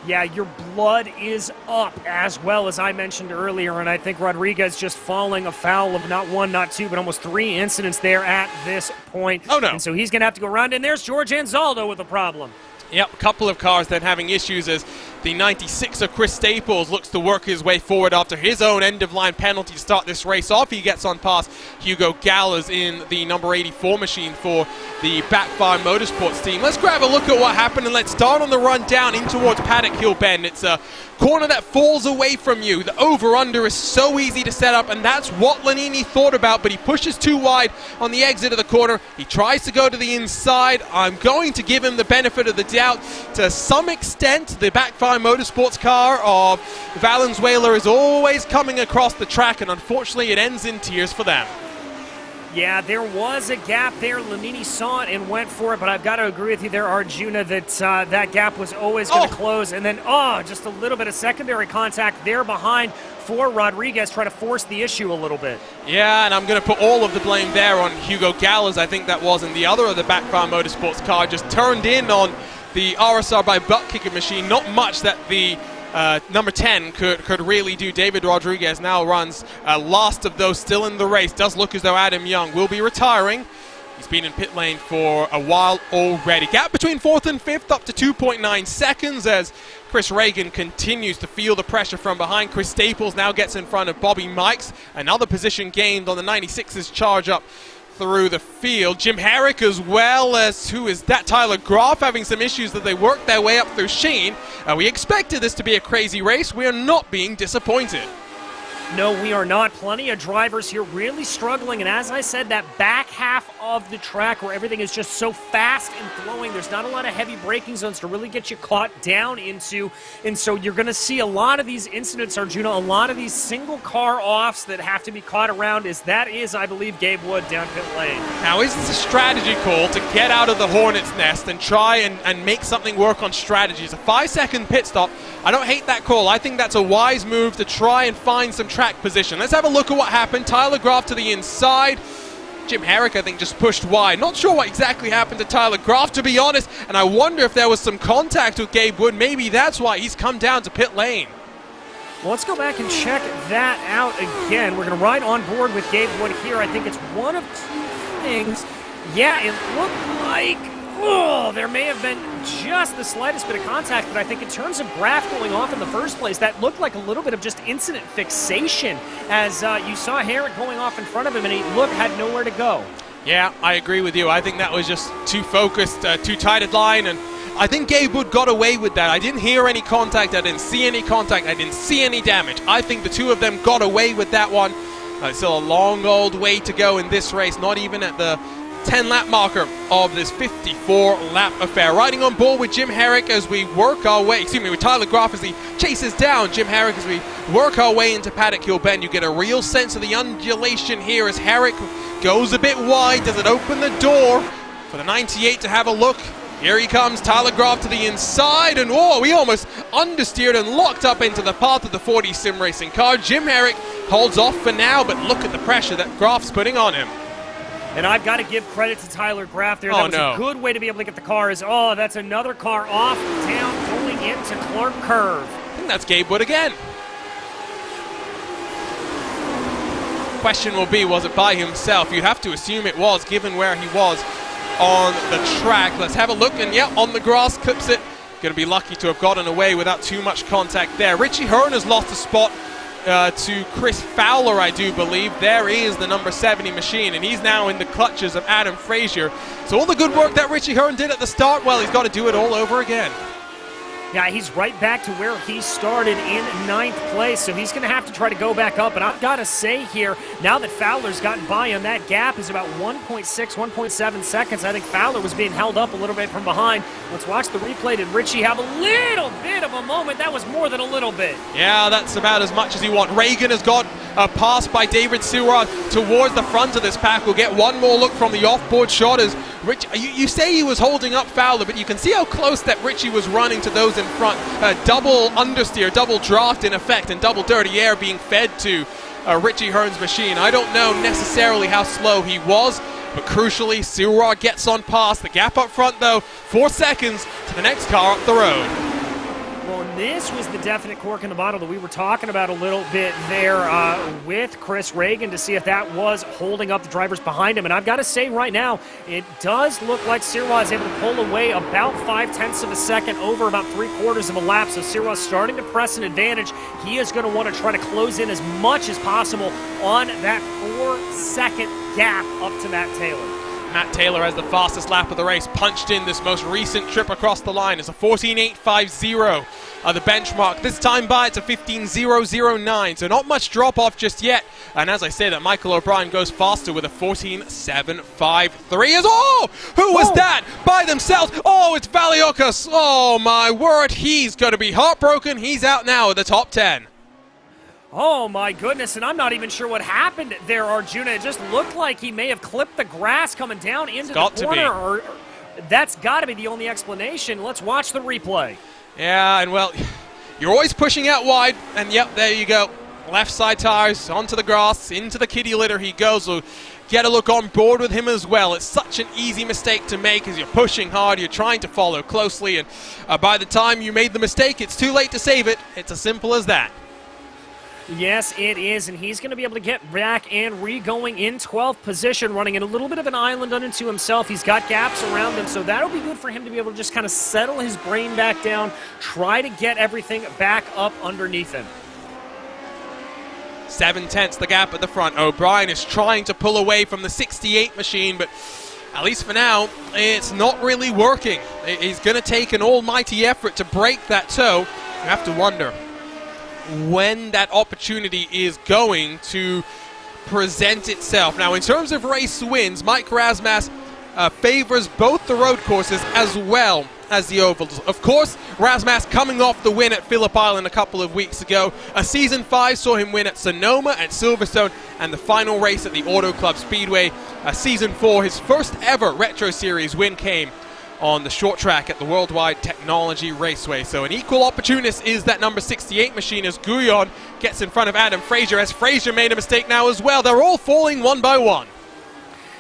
Yeah, your blood is up, as well as I mentioned earlier, and I think Rodriguez just falling afoul of not 1, not 2, but almost 3 incidents there at this point. Oh, no. And so he's going to have to go around, and there's George Anzaldo with a problem. Yep, a couple of cars then having issues as the 96 of Chris Staples looks to work his way forward after his own end-of-line penalty to start this race off. He gets on past Hugo Gallas in the number 84 machine for the Backfire Motorsports team. Let's grab a look at what happened, and let's start on the run down in towards Paddock Hill Bend. It's a corner that falls away from you. The over-under is so easy to set up, and that's what Lanini thought about, but he pushes too wide on the exit of the corner. He tries to go to the inside. I'm going to give him the benefit of the doubt. To some extent, the Backfire Motorsports car of Valenzuela is always coming across the track, and unfortunately it ends in tears for them. Yeah, there was a gap there. Lanini saw it and went for it, but I've got to agree with you there, Arjuna, that that gap was always going to close. And then, just a little bit of secondary contact there behind for Rodriguez, trying to force the issue a little bit. Yeah, and I'm going to put all of the blame there on Hugo Gallas, I think that was, and the other of the Backfire Motorsports car just turned in on the RSR by butt kicking machine. Not much that the number 10 could really do. David Rodriguez now runs last of those still in the race. Does look as though Adam Young will be retiring. He's been in pit lane for a while already. Gap between 4th and 5th up to 2.9 seconds as Chris Reagan continues to feel the pressure from behind. Chris Staples now gets in front of Bobby Mikes. Another position gained on the 96's charge up through the field. Jim Herrick, as well as, who is that, Tyler Graaf, having some issues that they worked their way up through Sheen. We expected this to be a crazy race. We are not being disappointed. No, we are not. Plenty of drivers here really struggling, and as I said, that back half of the track where everything is just so fast and flowing, there's not a lot of heavy braking zones to really get you caught down into, and so you're going to see a lot of these incidents, Arjuna, a lot of these single car offs that have to be caught around, that is, I believe, Gabe Wood down pit lane. Now, is this a strategy call to get out of the hornet's nest and try and make something work on strategies? A 5-second pit stop, I don't hate that call. I think that's a wise move to try and find some track position. Let's have a look at what happened. Tyler Graaf to the inside. Jim Herrick, I think, just pushed wide. Not sure what exactly happened to Tyler Graaf, to be honest, and I wonder if there was some contact with Gabe Wood. Maybe that's why he's come down to pit lane. Well, let's go back and check that out again. We're going to ride on board with Gabe Wood here. I think it's one of 2 things. Yeah, it looked like there may have been just the slightest bit of contact, but I think in terms of Graaf going off in the first place, that looked like a little bit of just incident fixation as you saw Herrick going off in front of him, and he had nowhere to go. Yeah, I agree with you. I think that was just too focused, too tight a line, and I think Gabe Wood got away with that. I didn't hear any contact, I didn't see any contact, I didn't see any damage. I think the 2 of them got away with that one. Still a long old way to go in this race, not even at the 10-lap marker of this 54-lap affair. Riding on board with Jim Herrick as we work our way, with Tyler Graaff as he chases down Jim Herrick as we work our way into Paddock Hill Bend. You get a real sense of the undulation here as Herrick goes a bit wide. Does it open the door for the 98 to have a look? Here he comes, Tyler Graaff to the inside, and we almost understeered and locked up into the path of the 40 sim racing car. Jim Herrick holds off for now, but look at the pressure that Graaff's putting on him. And I've got to give credit to Tyler Graaff there. That was a good way to be able to get the car. That's another car off, down, going into Clark Curve. I think that's Gabe Wood again. Question will be, was it by himself? You have to assume it was, given where he was on the track. Let's have a look, and on the grass, clips it. Going to be lucky to have gotten away without too much contact there. Richie Hearn has lost a spot to Chris Fowler, I do believe. There is the number 70 machine, and he's now in the clutches of Adam Frazier. So all the good work that Richie Hearn did at the start, well, he's got to do it all over again. Yeah, he's right back to where he started in 9th place, so he's going to have to try to go back up. And I've got to say here, now that Fowler's gotten by him, that gap is about 1.6, 1.7 seconds. I think Fowler was being held up a little bit from behind. Let's watch the replay. Did Richie have a little bit of a moment? That was more than a little bit. Yeah, that's about as much as you want. Reagan has got a pass by David Seward towards the front of this pack. We'll get one more look from the off-board shot as Rich. You say he was holding up Fowler, but you can see how close that Richie was running to those in front. Double understeer, double draft in effect, and double dirty air being fed to Richie Hearn's machine. I don't know necessarily how slow he was, but crucially, Seward gets on past. The gap up front, though, 4 seconds to the next car up the road. Well, this was the definite cork in the bottle that we were talking about a little bit there with Chris Reagan to see if that was holding up the drivers behind him. And I've got to say right now, it does look like Sirwa is able to pull away about 0.5 of a second over about 3/4 of a lap. So Sirwa's starting to press an advantage. He is going to want to try to close in as much as possible on that 4-second gap up to Matt Taylor. Matt Taylor has the fastest lap of the race, punched in this most recent trip across the line. It's a 14.850, the benchmark. This time by, it's a 15.009, so not much drop-off just yet. And as I say that, Michael O'Brien goes faster with a 14.753. Who was that? By themselves. It's Valiocas. Oh, my word. He's going to be heartbroken. He's out now at the top 10. Oh, my goodness, and I'm not even sure what happened there, Arjuna. It just looked like he may have clipped the grass coming down into the corner. Or that's got to be the only explanation. Let's watch the replay. Yeah, and well, you're always pushing out wide, and yep, there you go. Left side tires, onto the grass, into the kitty litter he goes. So get a look on board with him as well. It's such an easy mistake to make as you're pushing hard, you're trying to follow closely, and by the time you made the mistake, it's too late to save it. It's as simple as that. Yes, it is, and he's going to be able to get back and re-going in 12th position, running in a little bit of an island unto himself. He's got gaps around him, so that'll be good for him to be able to just kind of settle his brain back down, try to get everything back up underneath him. 7/10 the gap at the front. O'Brien is trying to pull away from the 68 machine, but at least for now, it's not really working. He's going to take an almighty effort to break that toe. You have to wonder when that opportunity is going to present itself. Now, in terms of race wins, Mike Razmas favors both the road courses as well as the ovals. Of course, Razmas coming off the win at Phillip Island a couple of weeks ago. Season 5 saw him win at Sonoma, at Silverstone, and the final race at the Auto Club Speedway. Season 4, his first ever Retro Series win came on the short track at the Worldwide Technology Raceway. So an equal opportunist is that number 68 machine as Guyon gets in front of Adam Frazier, as Frazier made a mistake now as well. They're all falling one by one.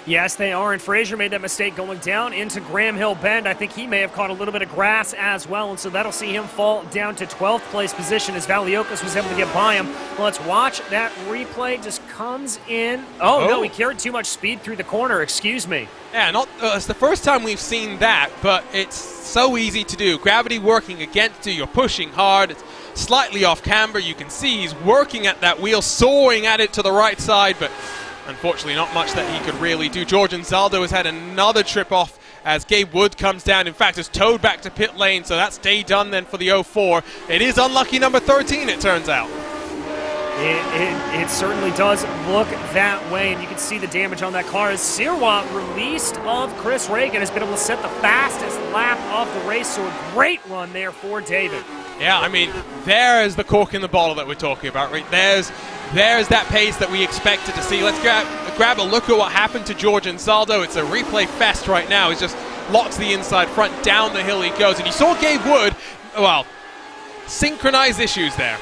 Yes, they are, and Frazier made that mistake going down into Graham Hill Bend. I think he may have caught a little bit of grass as well, and so that'll see him fall down to 12th place position as Valiocas was able to get by him. Well, let's watch that replay. Just comes in. Oh, no, he carried too much speed through the corner. Excuse me. Yeah, it's the first time we've seen that, but it's so easy to do. Gravity working against you. You're pushing hard. It's slightly off camber. You can see he's working at that wheel, soaring at it to the right side, but unfortunately, not much that he could really do. George Anzaldo has had another trip off as Gabe Wood comes down. In fact, is towed back to pit lane, so that's day done then for the 04. It is unlucky number 13, it turns out. It certainly does look that way, and you can see the damage on that car as Sirois, released of Chris Reagan, has been able to set the fastest lap of the race, so a great run there for David. Yeah, I mean, there's the cork in the bottle that we're talking about, right? There's that pace that we expected to see. Let's grab a look at what happened to George Ansaldo. It's a replay fest right now. He just locks the inside front, down the hill he goes, and you saw Gabe Wood, well, synchronized issues there.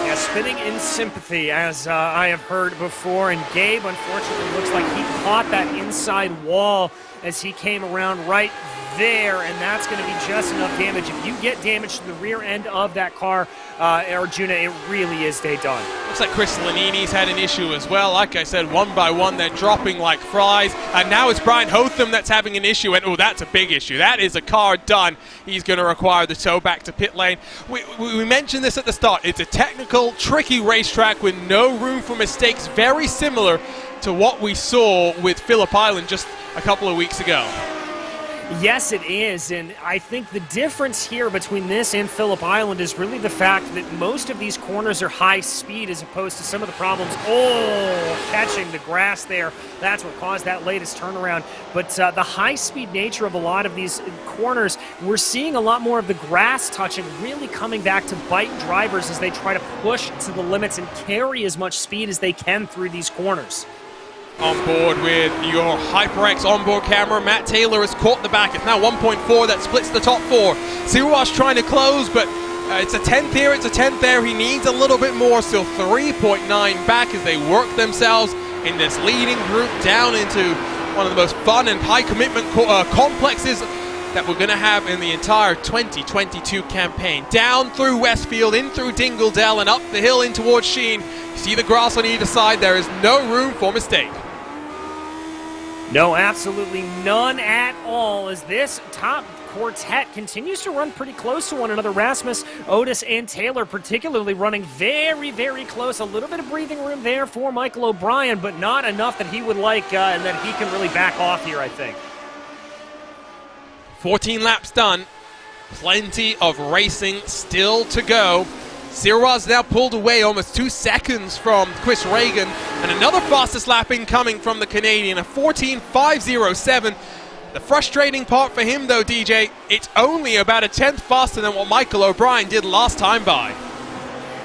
Yeah, spinning in sympathy, as I have heard before, and Gabe, unfortunately, looks like he caught that inside wall as he came around right there, and that's going to be just enough damage. If you get damage to the rear end of that car, Arjuna, it really is day done. Looks like Chris Lanini's had an issue as well. Like I said, one by one, they're dropping like flies, and now it's Brian Hotham that's having an issue, and oh, that's a big issue. That is a car done. He's going to require the tow back to pit lane. We mentioned this at the start. It's a technical, tricky racetrack with no room for mistakes, very similar to what we saw with Phillip Island just a couple of weeks ago. Yes, it is, and I think the difference here between this and Phillip Island is really the fact that most of these corners are high speed as opposed to some of the problems. Oh, catching the grass there. That's what caused that latest turnaround. But the high-speed nature of a lot of these corners, we're seeing a lot more of the grass touching really coming back to bite drivers as they try to push to the limits and carry as much speed as they can through these corners. On board with your HyperX onboard camera, Matt Taylor has caught the back. It's now 1.4, that splits the top four. Sirois trying to close, but it's a 10th here, it's a 10th there. He needs a little bit more, still 3.9 back as they work themselves in this leading group down into one of the most fun and high commitment complexes that we're going to have in the entire 2022 campaign. Down through Westfield, in through Dingledell, and up the hill in towards Sheen. You see the grass on either side. There is no room for mistake. No, absolutely none at all, as this top quartet continues to run pretty close to one another. Rasmus, Otis, and Taylor particularly running very, very close. A little bit of breathing room there for Michael O'Brien, but not enough that he would like and that he can really back off here, I think. 14 laps done. Plenty of racing still to go. Sirois now pulled away almost 2 seconds from Chris Reagan, and another fastest lap incoming from the Canadian, a 14.507. The frustrating part for him though, DJ, it's only about a 10th faster than what Michael O'Brien did last time by.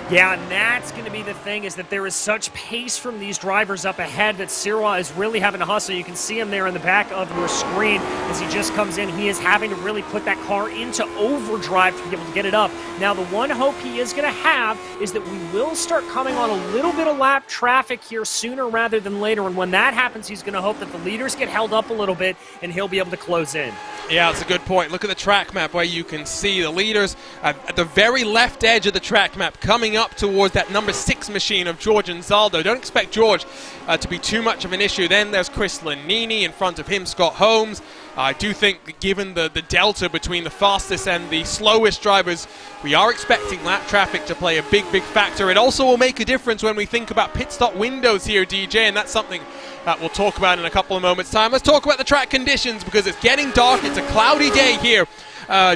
Yeah, and that's going to be the thing, is that there is such pace from these drivers up ahead that Sirois is really having to hustle. You can see him there in the back of your screen as he just comes in. He is having to really put that car into overdrive to be able to get it up. Now, the one hope he is going to have is that we will start coming on a little bit of lap traffic here sooner rather than later, and when that happens, he's going to hope that the leaders get held up a little bit and he'll be able to close in. Yeah, that's a good point. Look at the track map where you can see the leaders at the very left edge of the track map coming up towards that number 6 machine of George Ansaldo. Don't expect George to be too much of an issue. Then there's Chris Lanini, in front of him Scott Holmes. I do think that given the delta between the fastest and the slowest drivers, we are expecting lap traffic to play a big factor. It also will make a difference when we think about pit stop windows here, DJ, and that's something that we'll talk about in a couple of moments' time. Let's talk about the track conditions, because it's getting dark. It's a cloudy day here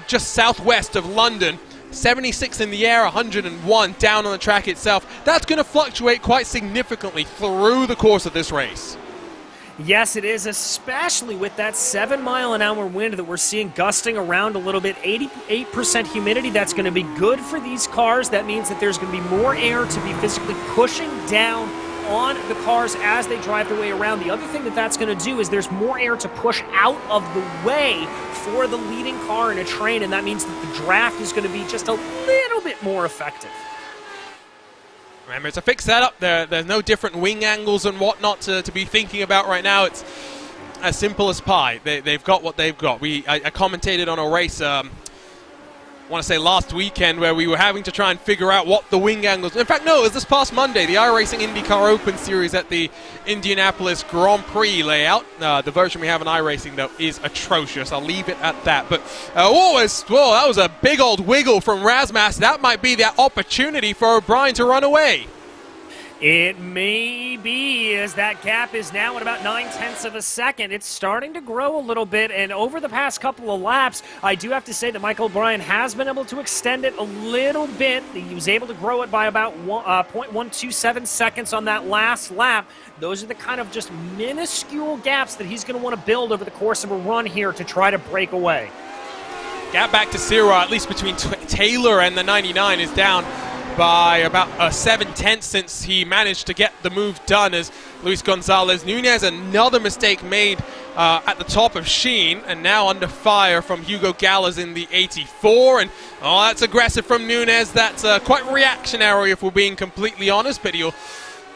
just southwest of London. 76 in the air, 101 down on the track itself. That's going to fluctuate quite significantly through the course of this race. Yes, it is, especially with that 7-mile-an-hour wind that we're seeing gusting around a little bit. 88% humidity, that's going to be good for these cars. That means that there's going to be more air to be physically pushing down on the cars as they drive their way around. The other thing that that's going to do is there's more air to push out of the way for the leading car in a train, and that means that the draft is going to be just a little bit more effective. Remember, it's a fixed setup. There's no different wing angles and whatnot to be thinking about right now. It's as simple as pie. They've got what they've got. I commentated on a race, I want to say last weekend, where we were having to try and figure out what the wing angles. In fact, no, it was this past Monday, the iRacing IndyCar Open Series at the Indianapolis Grand Prix layout. The version we have in iRacing, though, is atrocious. I'll leave it at that. But, that was a big old wiggle from Rasmus. That might be that opportunity for O'Brien to run away. It may be, as that gap is now at about 9/10 of a second. It's starting to grow a little bit, and over the past couple of laps, I do have to say that Michael O'Brien has been able to extend it a little bit. He was able to grow it by about 0.127 seconds on that last lap. Those are the kind of just minuscule gaps that he's going to want to build over the course of a run here to try to break away. Gap back to 0, at least between Taylor and the 99, is down by about 7/10 since he managed to get the move done, as Luis Gonzalez Nunez, another mistake made at the top of Sheen, and now under fire from Hugo Gallas in the 84. And that's aggressive from Nunez. That's quite reactionary if we're being completely honest, but he'll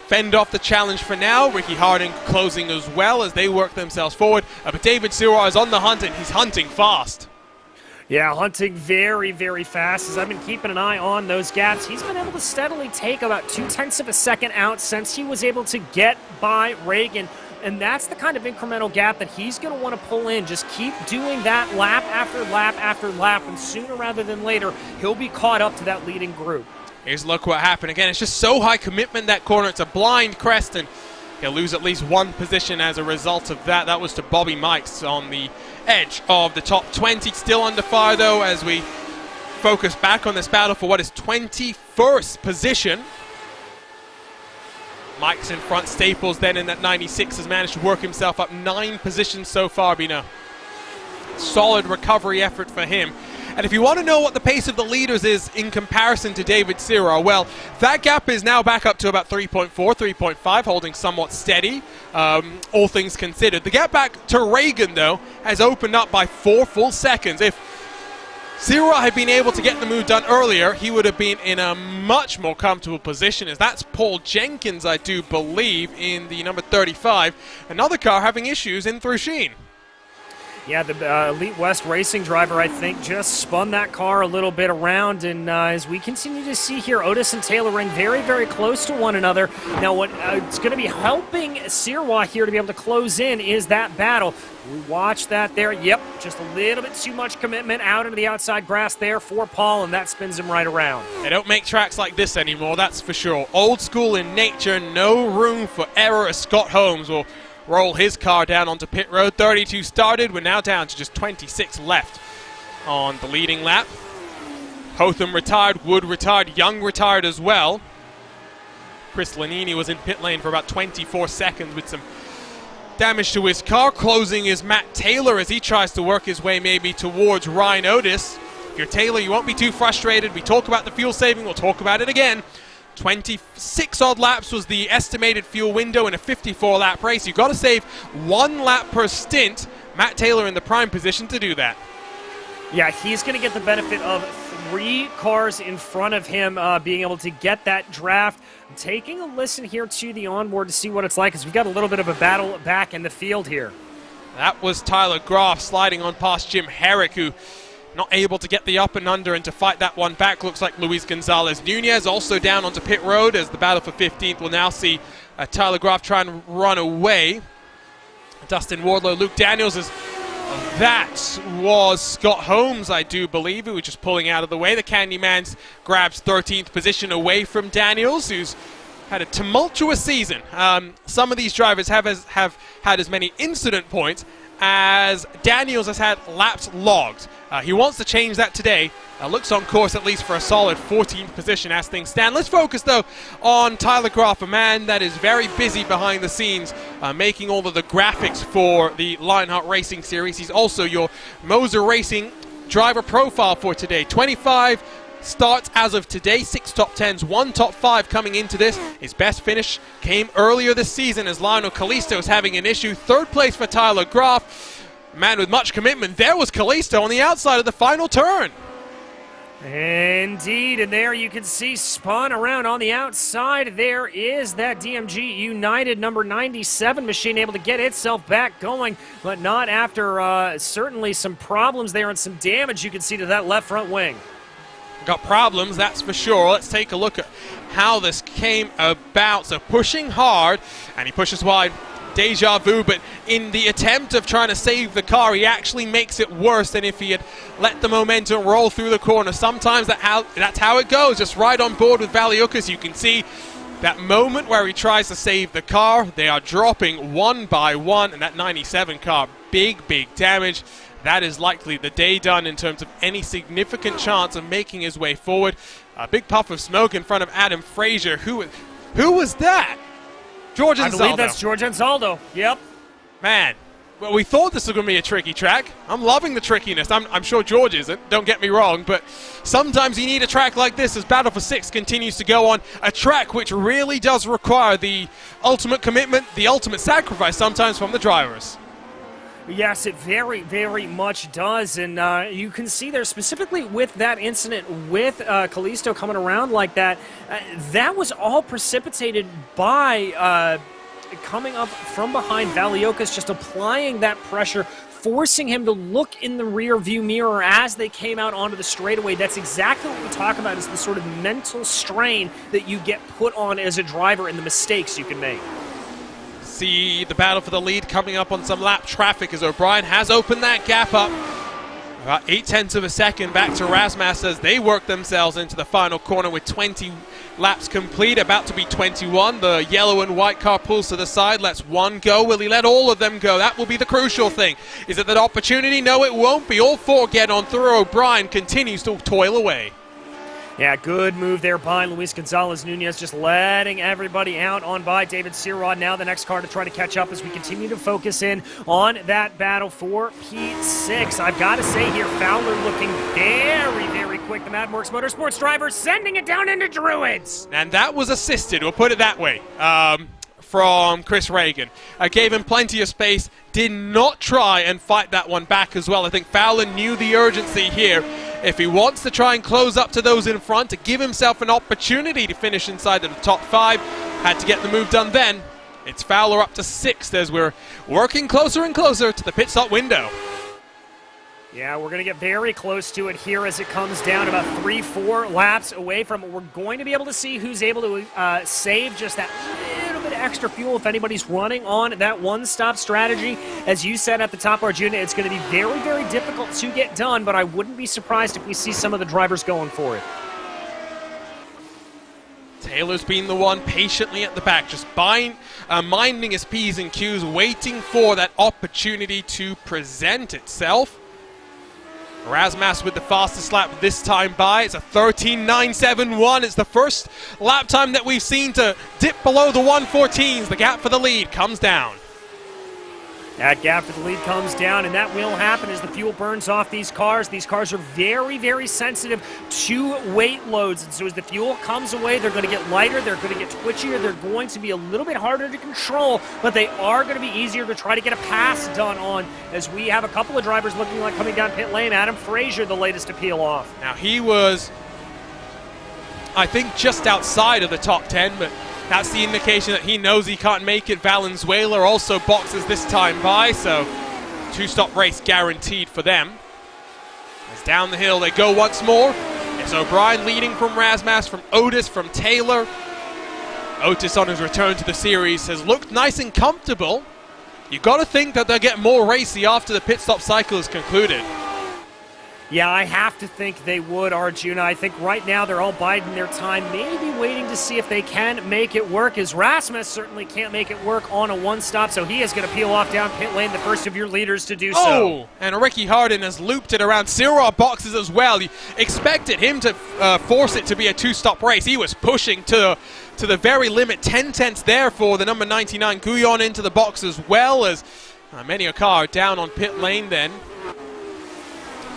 fend off the challenge for now. Ricky Harding closing as well as they work themselves forward. But David Sirwa is on the hunt, and he's hunting fast. Yeah, hunting very, very fast. As I've been keeping an eye on those gaps, he's been able to steadily take about 0.2 of a second out since he was able to get by Reagan. And that's the kind of incremental gap that he's going to want to pull in. Just keep doing that lap after lap after lap, and sooner rather than later, he'll be caught up to that leading group. Here's a look what happened. Again, it's just so high commitment that corner. It's a blind crest, and he'll lose at least one position as a result of that. That was to Bobby Mikes on the edge of the top 20. Still under fire, though, as we focus back on this battle for what is 21st position. Mikes in front. Staples then in that 96 has managed to work himself up 9 positions so far. Been a solid recovery effort for him. And if you want to know what the pace of the leaders is in comparison to David Sirwa, well, that gap is now back up to about 3.4, 3.5, holding somewhat steady, all things considered. The gap back to Reagan, though, has opened up by 4 full seconds. If Sirwa had been able to get the move done earlier, he would have been in a much more comfortable position, as that's Paul Jenkins, I do believe, in the number 35. Another car having issues in through Sheen. Yeah, the Elite West racing driver, I think, just spun that car a little bit around. And as we continue to see here, Otis and Taylor ring very, very close to one another. Now, what it's going to be helping Sirwa here to be able to close in is that battle. We watch that there. Yep, just a little bit too much commitment out into the outside grass there for Paul, and that spins him right around. They don't make tracks like this anymore, that's for sure. Old school in nature, no room for error, as Scott Holmes will roll his car down onto pit road. 32 started. We're now down to just 26 left on the leading lap. Hotham retired, Wood retired, Young retired as well. Chris Lanini was in pit lane for about 24 seconds with some damage to his car. Closing is Matt Taylor as he tries to work his way maybe towards Ryan Otis. If you're Taylor, you won't be too frustrated. We talk about the fuel saving. We'll talk about it again. 26 odd laps was the estimated fuel window in a 54 lap race. You've got to save 1 lap per stint. Matt Taylor in the prime position to do that. Yeah, he's going to get the benefit of 3 cars in front of him being able to get that draft. I'm taking a listen here to the onboard to see what it's like, as we've got a little bit of a battle back in the field here. That was Tyler Graaf sliding on past Jim Herrick, who not able to get the up and under and to fight that one back. Looks like Luis Gonzalez Nunez also down onto pit road, as the battle for 15th will now see Tyler Graaf try and run away. Dustin Wardlow, Luke Daniels is... That was Scott Holmes, I do believe, who was just pulling out of the way. The Candyman grabs 13th position away from Daniels, who's had a tumultuous season. Some of these drivers have had as many incident points as Daniels has had laps logged. He wants to change that today. Looks on course at least for a solid 14th position as things stand. Let's focus, though, on Tyler Graaf, a man that is very busy behind the scenes, making all of the graphics for the Lionheart Racing Series. He's also your Moser Racing driver profile for today. 25 starts as of today, 6 top 10s, 1 top 5 coming into this. His best finish came earlier this season as Lionel Kalisto is having an issue. 3rd place for Tyler Graaf. Man with much commitment. There was Kalisto on the outside of the final turn. Indeed, and there you can see spun around on the outside. There is that DMG United number 97 machine able to get itself back going, but not after certainly some problems there and some damage you can see to that left front wing. Got problems, that's for sure. Let's take a look at how this came about. So pushing hard, and he pushes wide. Deja vu, but in the attempt of trying to save the car, he actually makes it worse than if he had let the momentum roll through the corner. Sometimes that's how it goes. Just right on board with Valiukas. You can see That moment where he tries to save the car, they are dropping one by one, and that 97 car, big damage. That is likely the day done in terms of any significant chance of making his way forward. A big puff of smoke in front of Adam Frazier. Who was that? George Ansaldo. I believe that's George Ansaldo. Yep. Man, well, we thought this was going to be a tricky track. I'm loving the trickiness. I'm sure George isn't, don't get me wrong, but sometimes you need a track like this as Battle for Six continues to go on. A track which really does require the ultimate commitment, the ultimate sacrifice sometimes from the drivers. Yes, it very much does, and you can see there specifically with that incident with Kalisto coming around like that, that was all precipitated by coming up from behind Valiokas, just applying that pressure, forcing him to look in the rear view mirror as they came out onto the straightaway. That's exactly what we talk about, is the sort of mental strain that you get put on as a driver and the mistakes you can make. See the battle for the lead coming up on some lap traffic as O'Brien has opened that gap up. About 0.8 of a second back to Razmas as they work themselves into the final corner with 20 laps complete, about to be 21. The yellow and white car pulls to the side, lets one go. Will he let all of them go? That will be the crucial thing. Is it that opportunity? No, it won't be. All four get on through. O'Brien continues to toil away. Yeah, good move there by Luis Gonzalez-Nunez, just letting everybody out on by David Sirod. Now the next car to try to catch up as we continue to focus in on that battle for P6. I've got to say here, Fowler looking very quick. The MadWorks Motorsports driver sending it down into Druids. And that was assisted, we'll put it that way, from Chris Reagan. Gave him plenty of space, did not try and fight that one back as well. I think Fowler knew the urgency here. If he wants to try and close up to those in front to give himself an opportunity to finish inside the top 5, had to get the move done then. It's Fowler up to 6th as we're working closer and closer to the pit stop window. Yeah, we're going to get very close to it here as it comes down about 3-4 laps away from it. We're going to be able to see who's able to save just that little bit of extra fuel if anybody's running on that one-stop strategy. As you said at the top, Arjuna, it's going to be very difficult to get done, but I wouldn't be surprised if we see some of the drivers going for it. Taylor's been the one patiently at the back, just minding his P's and Q's, waiting for that opportunity to present itself. Razmas with the fastest lap this time by. It's a 13.971. It's the first lap time that we've seen to dip below the 114s. The gap for the lead comes down. That gap for the lead comes down, and that will happen as the fuel burns off these cars. These cars are very sensitive to weight loads, and so as the fuel comes away, they're going to get lighter, they're going to get twitchier, they're going to be a little bit harder to control, but they are going to be easier to try to get a pass done on, as we have a couple of drivers looking like coming down pit lane. Adam Frazier, the latest to peel off. Now, he was, I think, just outside of the top 10, but that's the indication that he knows he can't make it. Valenzuela also boxes this time by, so two-stop race guaranteed for them. As down the hill they go once more. It's O'Brien leading from Razmas, from Otis, from Taylor. Otis on his return to the series has looked nice and comfortable. You've got to think that they'll get more racy after the pit stop cycle is concluded. Yeah, I have to think they would, Arjuna. I think right now they're all biding their time, maybe waiting to see if they can make it work, as Rasmus certainly can't make it work on a one-stop, so he is going to peel off down pit lane, the first of your leaders to do so. Oh, and Ricky Harden has looped it around Sirod boxes as well. You expected him to force it to be a two-stop race. He was pushing to the very limit. 10 tenths there for the number 99 Guyon into the box, as well as many a car down on pit lane then,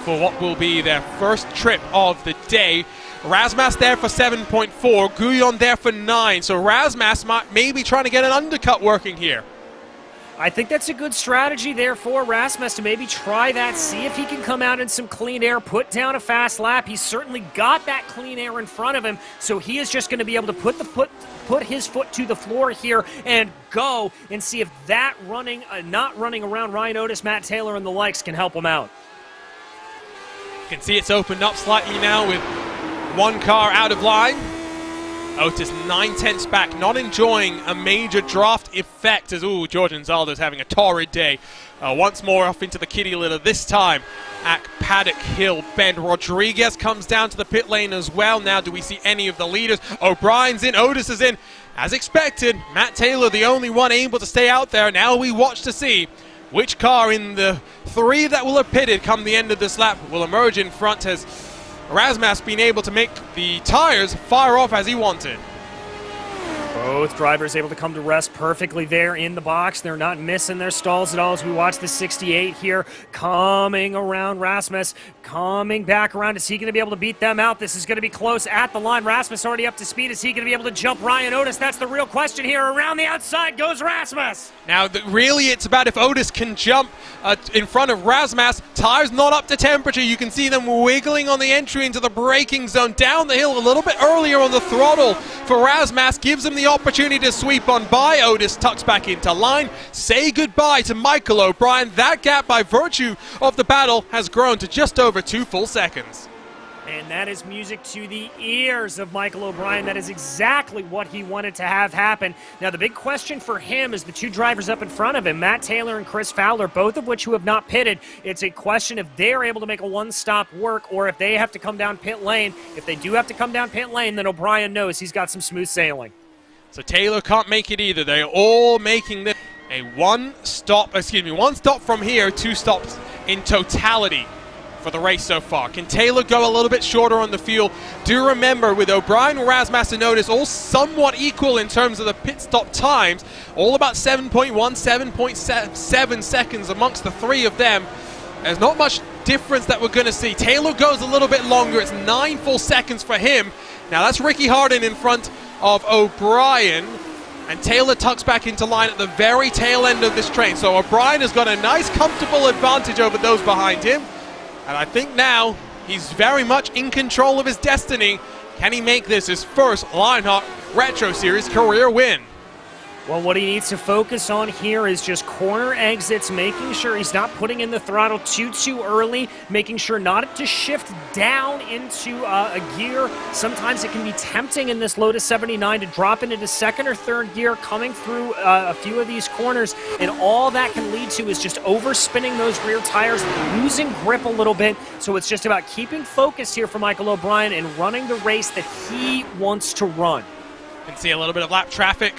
for what will be their first trip of the day. Razmas there for 7.4, Guyon there for 9, so Razmas might maybe trying to get an undercut working here. I think that's a good strategy there for Rasmus to maybe try that, see if he can come out in some clean air, put down a fast lap. He's certainly got that clean air in front of him, so he is just going to be able to put his foot to the floor here and go and see if that not running around Ryan Otis, Matt Taylor, and the likes can help him out. You can see it's opened up slightly now with one car out of line. Otis 9/10 back, not enjoying a major draft effect as, Georgian Zaldo's having a torrid day. Once more off into the kitty litter, this time at Paddock Hill Bend. Rodriguez comes down to the pit lane as well. Now do we see any of the leaders? O'Brien's in, Otis is in. As expected, Matt Taylor the only one able to stay out there. Now we watch to see which car in the three that will have pitted come the end of this lap will emerge in front. Has Razmas been able to make the tires fire off as he wanted? Both drivers able to come to rest perfectly there in the box. They're not missing their stalls at all as we watch the 68 here coming around Rasmus, coming back around. Is he going to be able to beat them out? This is going to be close at the line. Rasmus already up to speed. Is he going to be able to jump Ryan Otis? That's the real question here. Around the outside goes Rasmus. Now, really, it's about if Otis can jump in front of Razmas. Tires not up to temperature. You can see them wiggling on the entry into the braking zone. Down the hill a little bit earlier on the throttle for Razmas. Gives him the opportunity to sweep on by. Otis tucks back into line. Say goodbye to Michael O'Brien. That gap, by virtue of the battle, has grown to just over 2 full seconds. And that is music to the ears of Michael O'Brien. That is exactly what he wanted to have happen. Now, the big question for him is the two drivers up in front of him, Matt Taylor and Chris Fowler, both of which who have not pitted. It's a question if they're able to make a one-stop work or if they have to come down pit lane. If they do have to come down pit lane, then O'Brien knows he's got some smooth sailing. So Taylor can't make it either. They're all making this a one stop from here, 2 stops in totality for the race so far. Can Taylor go a little bit shorter on the fuel? Do remember, with O'Brien, Razmas, and Otis all somewhat equal in terms of the pit stop times, all about 7.1, 7.7 seconds amongst the three of them. There's not much difference that we're going to see. Taylor goes a little bit longer. It's 9 full seconds for him. Now that's Ricky Hardin in front of O'Brien, and Taylor tucks back into line at the very tail end of this train. So O'Brien has got a nice, comfortable advantage over those behind him. And I think now he's very much in control of his destiny. Can he make this his first Lionheart Retro Series career win? Well, what he needs to focus on here is just corner exits, making sure he's not putting in the throttle too early, making sure not to shift down into a gear. Sometimes it can be tempting in this Lotus 79 to drop into second or third gear coming through a few of these corners, and all that can lead to is just overspinning those rear tires, losing grip a little bit. So it's just about keeping focus here for Michael O'Brien and running the race that he wants to run. Can see a little bit of lap traffic.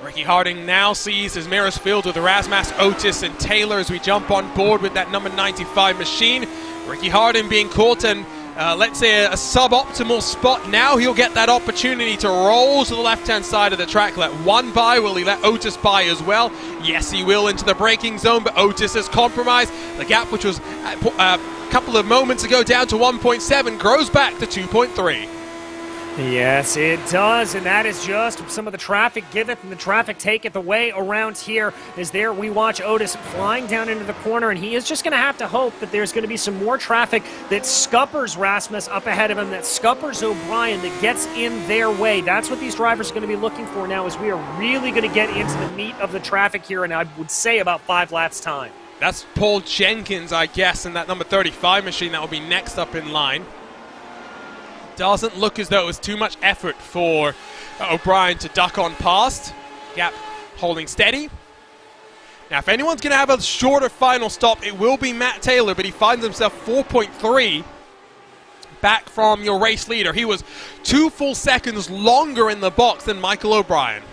Ricky Harding now sees his mirrors filled with Razmas, Otis, and Taylor as we jump on board with that number 95 machine. Ricky Harding being caught in, let's say, a suboptimal spot. Now he'll get that opportunity to roll to the left-hand side of the track. Let one by. Will he let Otis by as well? Yes, he will, into the braking zone, but Otis has compromised. The gap, which was a couple of moments ago down to 1.7, grows back to 2.3. Yes, it does, and that is just some of the traffic giveth and the traffic taketh away around here. As there we watch Otis flying down into the corner, and he is just going to have to hope that there's going to be some more traffic that scuppers Rasmus up ahead of him, that scuppers O'Brien, that gets in their way. That's what these drivers are going to be looking for now, as we are really going to get into the meat of the traffic here, and I would say about 5 laps time. That's Paul Jenkins, I guess, in that number 35 machine that will be next up in line. Doesn't look as though it was too much effort for O'Brien to duck on past. Gap holding steady. Now, if anyone's going to have a shorter final stop, it will be Matt Taylor, but he finds himself 4.3 back from your race leader. He was 2 full seconds longer in the box than Michael O'Brien.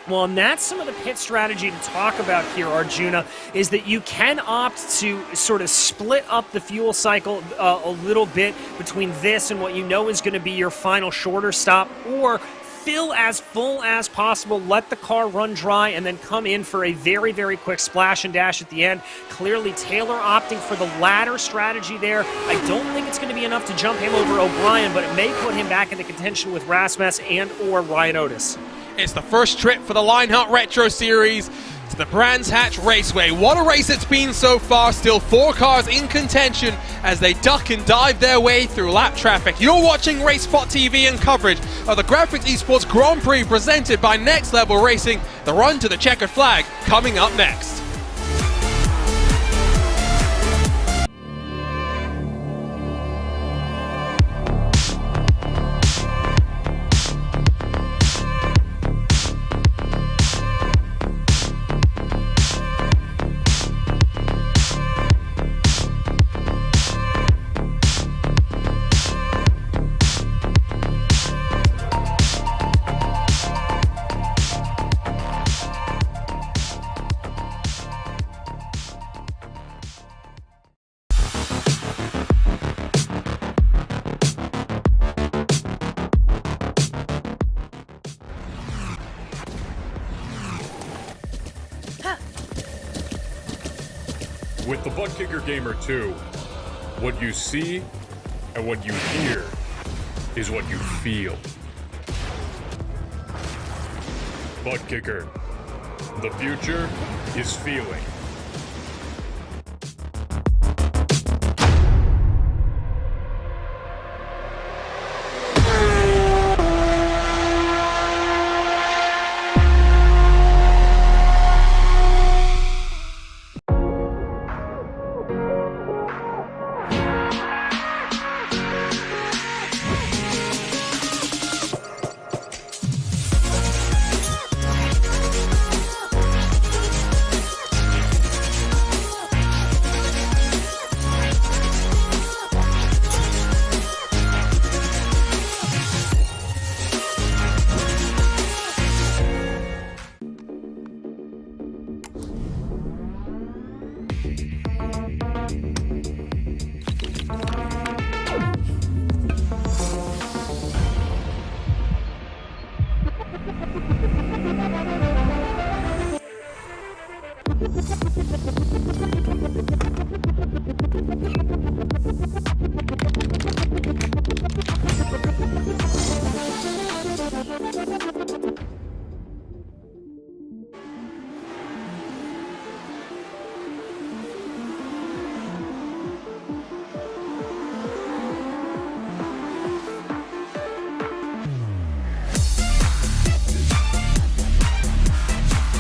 Well, and that's some of the pit strategy to talk about here, Arjuna, is that you can opt to sort of split up the fuel cycle a little bit between this and what you know is going to be your final shorter stop, or fill as full as possible, let the car run dry, and then come in for a very, very quick splash and dash at the end. Clearly, Taylor opting for the latter strategy there. I don't think it's going to be enough to jump him over O'Brien, but it may put him back into contention with Rasmus and or Ryan Otis. It's the first trip for the Lionheart Retro Series to the Brands Hatch Raceway. What a race it's been so far. Still 4 cars in contention as they duck and dive their way through lap traffic. You're watching RaceSpotTV and coverage of the GRAAFix Esports Grand Prix presented by Next Level Racing. The run to the checkered flag coming up next. With the Butt Kicker Gamer 2, what you see and what you hear is what you feel. Butt Kicker. The future is feeling.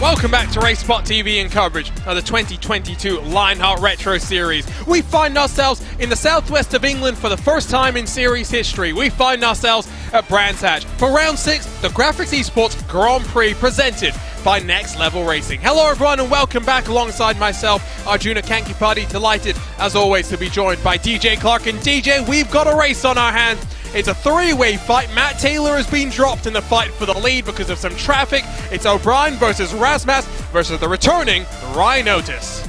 Welcome back to RaceSpotTV and coverage of the 2022 Lionheart Retro Series. We find ourselves in the southwest of England for the first time in series history. We find ourselves at Brands Hatch for round 6, the GRAAFix Esports Grand Prix presented by Next Level Racing. Hello everyone and welcome back alongside myself, Arjuna Kankipati. Delighted as always to be joined by DJ Clark. And DJ, we've got a race on our hands. It's a three-way fight. Matt Taylor has been dropped in the fight for the lead because of some traffic. It's O'Brien versus Rasmus versus the returning Ryan Otis.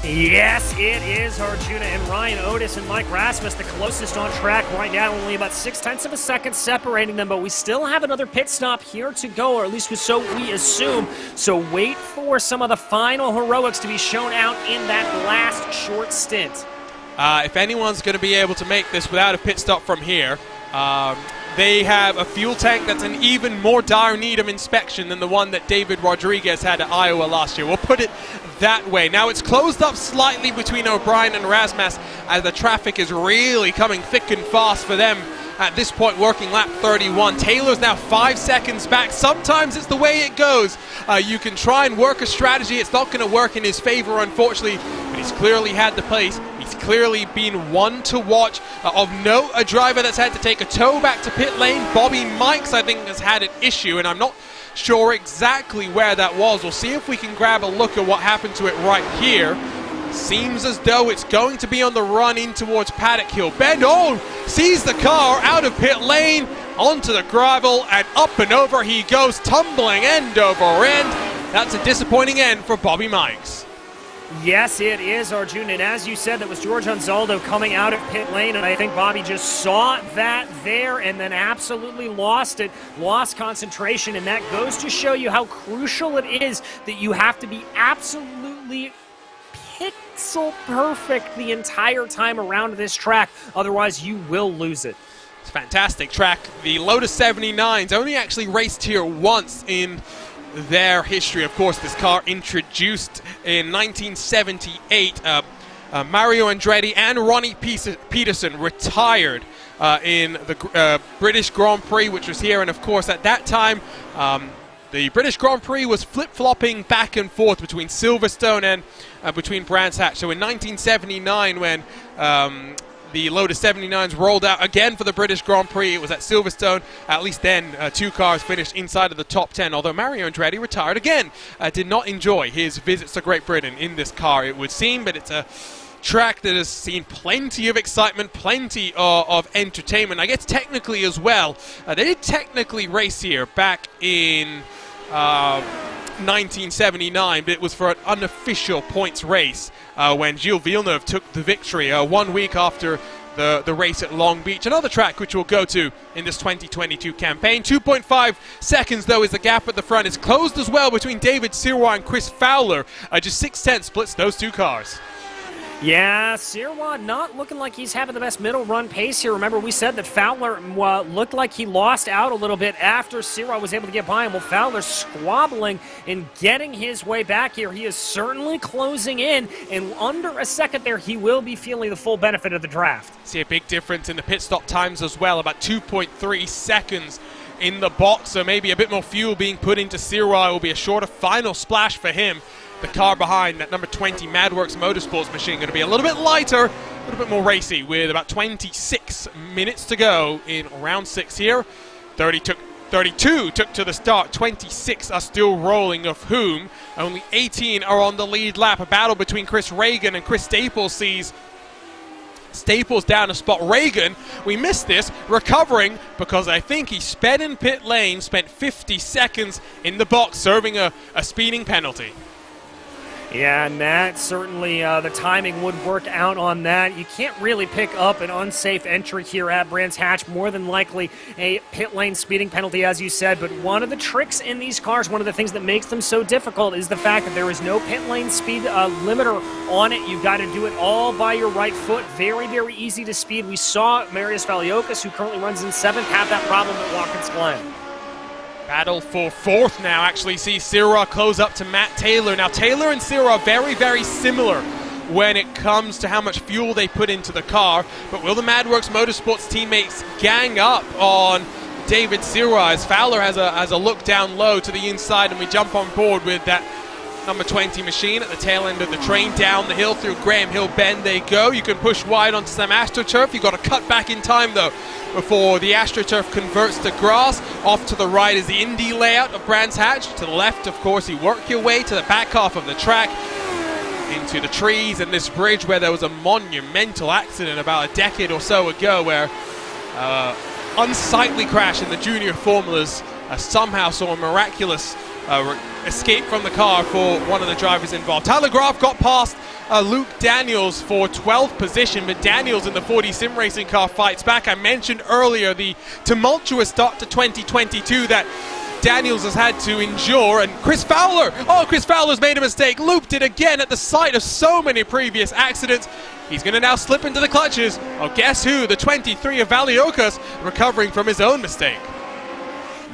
Yes, it is Arjuna and Ryan Otis and Mike Rasmus, the closest on track right now. Only about 0.6 of a second separating them, but we still have another pit stop here to go, or at least so we assume. So wait for some of the final heroics to be shown out in that last short stint. If anyone's going to be able to make this without a pit stop from here, they have a fuel tank that's in even more dire need of inspection than the one that David Rodriguez had at Iowa last year. We'll put it that way. Now it's closed up slightly between O'Brien and Rasmus as the traffic is really coming thick and fast for them at this point, working lap 31. Taylor's now 5 seconds back. Sometimes it's the way it goes. You can try and work a strategy. It's not going to work in his favor, unfortunately, but he's clearly had the pace. He's clearly been one to watch. Of note, a driver that's had to take a tow back to pit lane. Bobby Mikes, I think, has had an issue, and I'm not sure exactly where that was. We'll see if we can grab a look at what happened to it right here. Seems as though it's going to be on the run in towards Paddock Hill. Ben sees the car out of pit lane, onto the gravel, and up and over he goes, tumbling end over end. That's a disappointing end for Bobby Mikes. Yes, it is, Arjuna, and as you said, that was George Anzaldo coming out of pit lane, and I think Bobby just saw that there and then absolutely lost it, lost concentration, and that goes to show you how crucial it is that you have to be absolutely pixel perfect the entire time around this track, otherwise you will lose it. It's a fantastic track. The Lotus 79's only actually raced here once in their history. Of course, this car introduced in 1978. Mario Andretti and Ronnie Peterson retired in the British Grand Prix, which was here. And of course, at that time, the British Grand Prix was flip-flopping back and forth between Silverstone and between Brands Hatch. So in 1979, when the Lotus 79s rolled out again for the British Grand Prix, it was at Silverstone. At least then, two cars finished inside of the top 10, although Mario Andretti retired again. Did not enjoy his visits to Great Britain in this car, it would seem, but it's a track that has seen plenty of excitement, plenty of entertainment. I guess technically as well, they did technically race here back in 1979, but it was for an unofficial points race when Gilles Villeneuve took the victory 1 week after the race at Long Beach. Another track which we'll go to in this 2022 campaign. 2.5 seconds, though, is the gap at the front. It's closed as well between David Sirois and Chris Fowler. Just 6/10 splits those two cars. Yeah, Sirwa not looking like he's having the best middle run pace here. Remember, we said that Fowler looked like he lost out a little bit after Sirwa was able to get by him. Well, Fowler squabbling and getting his way back here. He is certainly closing in, and under a second there, he will be feeling the full benefit of the draft. See a big difference in the pit stop times as well, about 2.3 seconds in the box, so maybe a bit more fuel being put into Sirwa. It will be a shorter final splash for him. The car behind, that number 20 Madworks Motorsports machine, going to be a little bit lighter, a little bit more racy, with about 26 minutes to go in round 6 here. 32 took to the start, 26 are still rolling, of whom only 18 are on the lead lap. A battle between Chris Reagan and Chris Staples sees Staples down a spot. Reagan, we missed this, recovering because I think he sped in pit lane, spent 50 seconds in the box, serving a speeding penalty. Yeah, and that certainly, the timing would work out on that. You can't really pick up an unsafe entry here at Brands Hatch. More than likely a pit lane speeding penalty, as you said. But one of the tricks in these cars, one of the things that makes them so difficult, is the fact that there is no pit lane speed limiter on it. You've got to do it all by your right foot. Very, very easy to speed. We saw Marius Valiokas, who currently runs in 7th, have that problem at Watkins Glen. Battle for 4th now, actually see Sirwa close up to Matt Taylor. Now Taylor and Sirwa are very, very similar when it comes to how much fuel they put into the car, but will the Madworks Motorsports teammates gang up on David Sirwa as Fowler has a look down low to the inside, and we jump on board with that number 20 machine at the tail end of the train. Down the hill through Graham Hill Bend they go. You can push wide onto some AstroTurf. You've got to cut back in time though before the AstroTurf converts to grass. Off to the right is the Indy layout of Brands Hatch. To the left, of course, you work your way to the back half of the track into the trees and this bridge where there was a monumental accident about a decade or so ago where unsightly crash in the junior formulas somehow saw a miraculous escape from the car for one of the drivers involved. Tyler Graf got past Luke Daniels for 12th position, but Daniels in the 40 sim racing car fights back. I mentioned earlier the tumultuous start to 2022 that Daniels has had to endure, and Chris Fowler's made a mistake, looped it again at the site of so many previous accidents. He's going to now slip into the clutches. Oh, guess who? The 23 of Valiokas, recovering from his own mistake.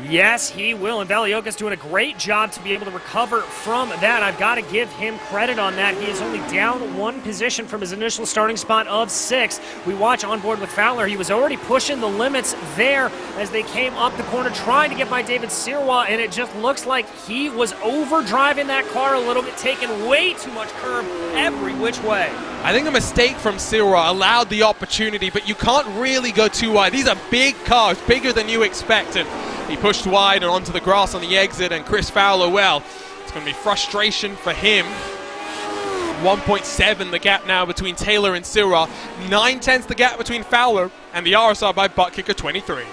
Yes, he will, and Valiokas doing a great job to be able to recover from that. I've got to give him credit on that. He is only down 1 position from his initial starting spot of 6. We watch on board with Fowler. He was already pushing the limits there as they came up the corner trying to get by David Sirwa, and it just looks like he was overdriving that car a little bit, taking way too much curb every which way. I think a mistake from Sirwa allowed the opportunity, but you can't really go too wide. These are big cars, bigger than you expected. He pushed wide and onto the grass on the exit, and Chris Fowler, well, it's going to be frustration for him. 1.7 the gap now between Taylor and Sirwa. 9/10 the gap between Fowler and the RSR by butt kicker 23.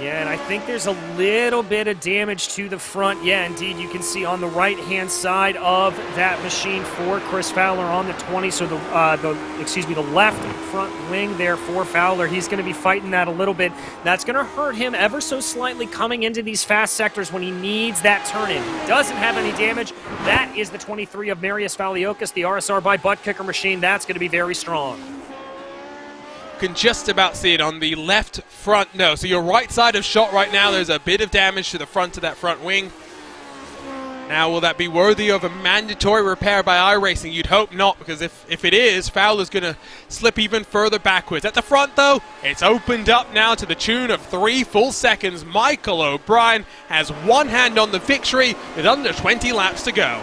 Yeah, and I think there's a little bit of damage to the front. Yeah, indeed, you can see on the right-hand side of that machine for Chris Fowler on the 20. So the left front wing there for Fowler. He's going to be fighting that a little bit. That's going to hurt him ever so slightly coming into these fast sectors when he needs that turn-in. He doesn't have any damage. That is the 23 of Marius Valiokas, the RSR by butt kicker machine. That's going to be very strong. Can just about see it on the left front. No, so your right side of shot right now, there's a bit of damage to the front of that front wing. Now, will that be worthy of a mandatory repair by iRacing? You'd hope not, because if it is, Fowler's going to slip even further backwards. At the front, though, it's opened up now to the tune of 3 full seconds. Michael O'Brien has one hand on the victory with under 20 laps to go.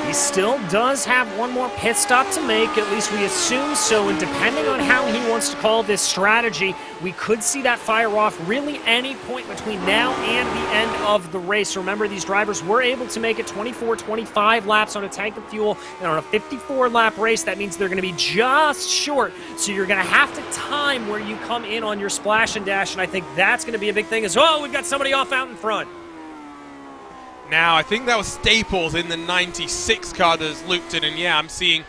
He still does have one more pit stop to make, at least we assume so, and depending on how he wants to call this strategy, we could see that fire off really any point between now and the end of the race. Remember, these drivers were able to make it 24, 25 laps on a tank of fuel, and on a 54-lap race, that means they're going to be just short, so you're going to have to time where you come in on your splash and dash, and I think that's going to be a big thing as well. We've got somebody off out in front. Now, I think that was Staples in the 96 car that's looped in, and yeah, I'm seeing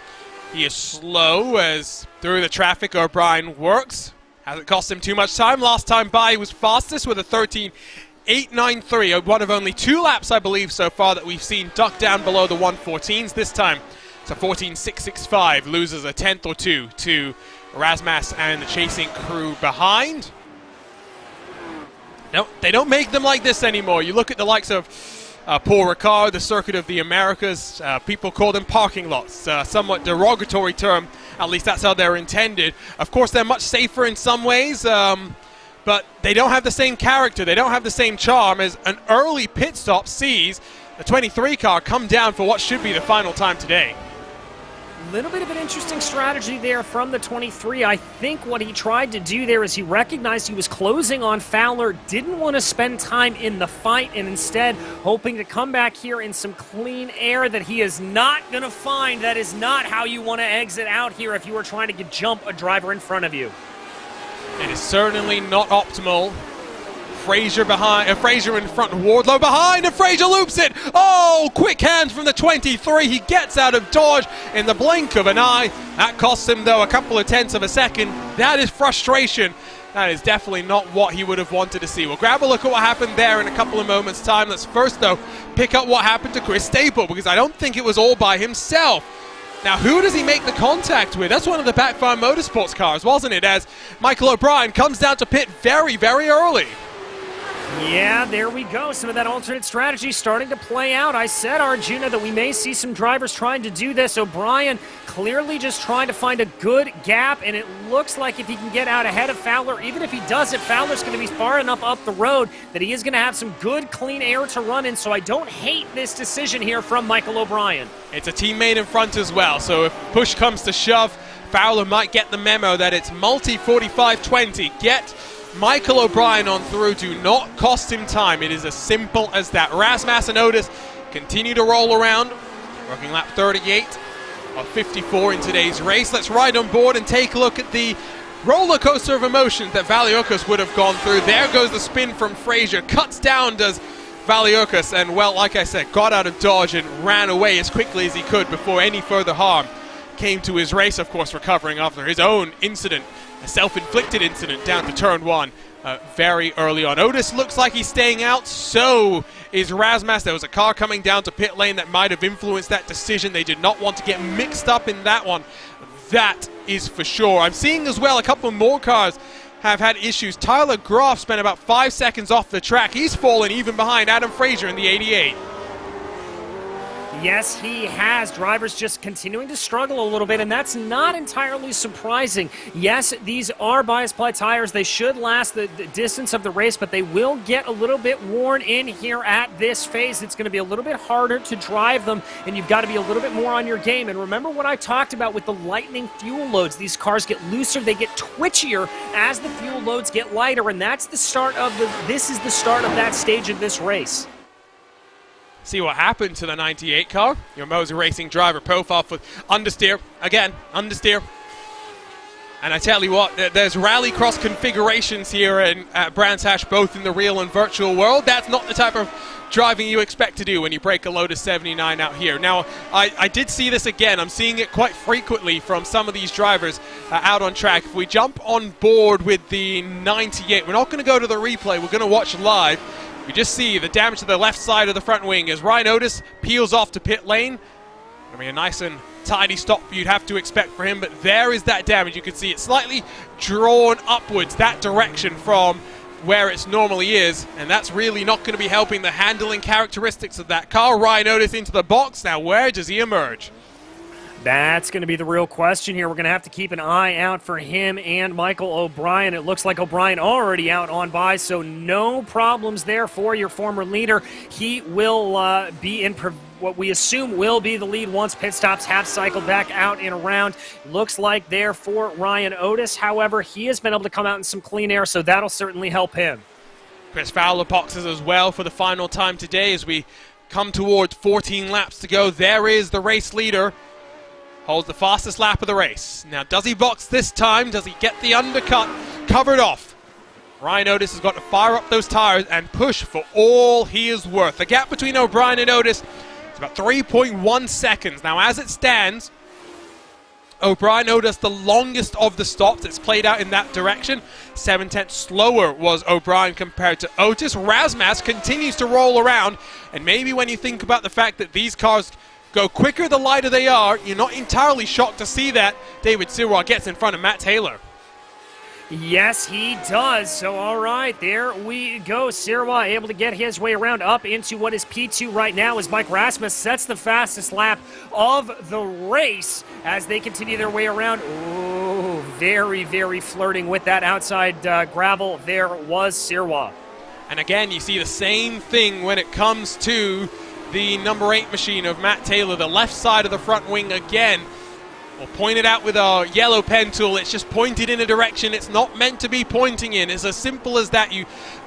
he is slow as through the traffic O'Brien works. Hasn't cost him too much time. Last time by, he was fastest with a 13.893, one of only 2 laps, I believe, so far that we've seen duck down below the 114s. This time, So 14.665 loses a tenth or two to Razmas and the chasing crew behind. No, they don't make them like this anymore. You look at the likes of Paul Ricard, the Circuit of the Americas. People call them parking lots, somewhat derogatory term. At least that's how they're intended. Of course, they're much safer in some ways, but they don't have the same character. They don't have the same charm as an early pit stop sees the 23 car come down for what should be the final time today. Little bit of an interesting strategy there from the 23. I think what he tried to do there is he recognized he was closing on Fowler, didn't want to spend time in the fight, and instead hoping to come back here in some clean air that he is not going to find. That is not how you want to exit out here if you are trying to jump a driver in front of you. It is certainly not optimal. Frazier behind, Frazier in front, Wardlow behind, and Frazier loops it. Oh, quick hands from the 23. He gets out of dodge in the blink of an eye. That costs him, though, a couple of tenths of a second. That is frustration. That is definitely not what he would have wanted to see. We'll grab a look at what happened there in a couple of moments' time. Let's first, though, pick up what happened to Chris Staple, because I don't think it was all by himself. Now, who does he make the contact with? That's one of the Backfire Motorsports cars, wasn't it? As Michael O'Brien comes down to pit very, very early. Yeah, there we go. Some of that alternate strategy starting to play out. I said, Arjuna, that we may see some drivers trying to do this. O'Brien clearly just trying to find a good gap, and it looks like if he can get out ahead of Fowler, even if he does it, Fowler's going to be far enough up the road that he is going to have some good, clean air to run in, so I don't hate this decision here from Michael O'Brien. It's a teammate in front as well, so if push comes to shove, Fowler might get the memo that it's multi-45-20. Get Michael O'Brien on through. Do not cost him time. It is as simple as that. Razmas and Otis continue to roll around. Working lap 38 of 54 in today's race. Let's ride on board and take a look at the roller coaster of emotions that Valiukas would have gone through. There goes the spin from Frazier. Cuts down does Valiukas, and well, like I said, got out of dodge and ran away as quickly as he could before any further harm came to his race, of course, recovering after his own incident, a self-inflicted incident down to turn one very early on. Otis looks like he's staying out, so is Razmas. There was a car coming down to pit lane that might have influenced that decision. They did not want to get mixed up in that one. That is for sure. I'm seeing as well a couple more cars have had issues. Tyler Groff spent about 5 seconds off the track. He's fallen even behind Adam Frazier in the 88. Yes, he has. Drivers just continuing to struggle a little bit, and that's not entirely surprising. Yes, these are bias ply tires. They should last the distance of the race, but they will get a little bit worn in here at this phase. It's going to be a little bit harder to drive them, and you've got to be a little bit more on your game. And remember what I talked about with the lightning fuel loads. These cars get looser, they get twitchier as the fuel loads get lighter, and that's the start of this is the start of that stage of this race. See what happened to the 98 car. Your Moser Racing driver profile for understeer. Again, understeer. And I tell you what, there's rallycross configurations here at Brands Hatch, both in the real and virtual world. That's not the type of driving you expect to do when you break a Lotus 79 out here. Now, I did see this again. I'm seeing it quite frequently from some of these drivers out on track. If we jump on board with the 98, we're not going to go to the replay. We're going to watch live. You just see the damage to the left side of the front wing as Ryan Otis peels off to pit lane. I mean, a nice and tidy stop you'd have to expect for him, but there is that damage. You can see it slightly drawn upwards, that direction from where it normally is, and that's really not going to be helping the handling characteristics of that car. Ryan Otis into the box. Now, where does he emerge? That's going to be the real question here. We're going to have to keep an eye out for him and Michael O'Brien. It looks like O'Brien already out on by, so no problems there for your former leader. He will be in what we assume will be the lead once pit stops have cycled back out and around. Looks like there for Ryan Otis. However, he has been able to come out in some clean air, so that'll certainly help him. Chris Fowler boxes as well for the final time today as we come towards 14 laps to go. There is the race leader. Holds the fastest lap of the race. Now, does he box this time? Does he get the undercut covered off? Ryan Otis has got to fire up those tires and push for all he is worth. The gap between O'Brien and Otis is about 3.1 seconds. Now, as it stands, O'Brien Otis the longest of the stops. It's played out in that direction. 7/10 slower was O'Brien compared to Otis. Razmas continues to roll around, and maybe when you think about the fact that these cars go quicker the lighter they are. You're not entirely shocked to see that David Sirwa gets in front of Matt Taylor. Yes, he does. So, all right, there we go. Sirwa able to get his way around up into what is P2 right now as Mike Rasmus sets the fastest lap of the race as they continue their way around. Ooh, very, very flirting with that outside gravel. There was Sirwa. And again, you see the same thing when it comes to the number 8 machine of Matt Taylor, the left side of the front wing again. We'll point it out with our yellow pen tool. It's just pointed in a direction it's not meant to be pointing in. It's as simple as that. You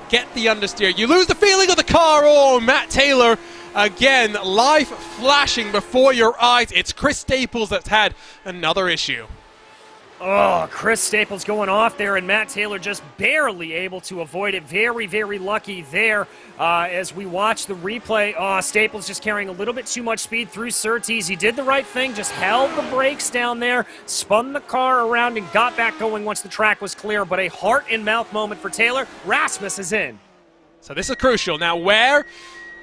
get the understeer. You lose the feeling of the car. Oh, Matt Taylor, again, life flashing before your eyes. It's Chris Staples that's had another issue. Oh, Chris Staples going off there, and Matt Taylor just barely able to avoid it. Very, very lucky there as we watch the replay. Oh, Staples just carrying a little bit too much speed through Surtees. He did the right thing, just held the brakes down there, spun the car around, and got back going once the track was clear. But a heart-and-mouth moment for Taylor. Rasmus is in. So this is crucial. Now, where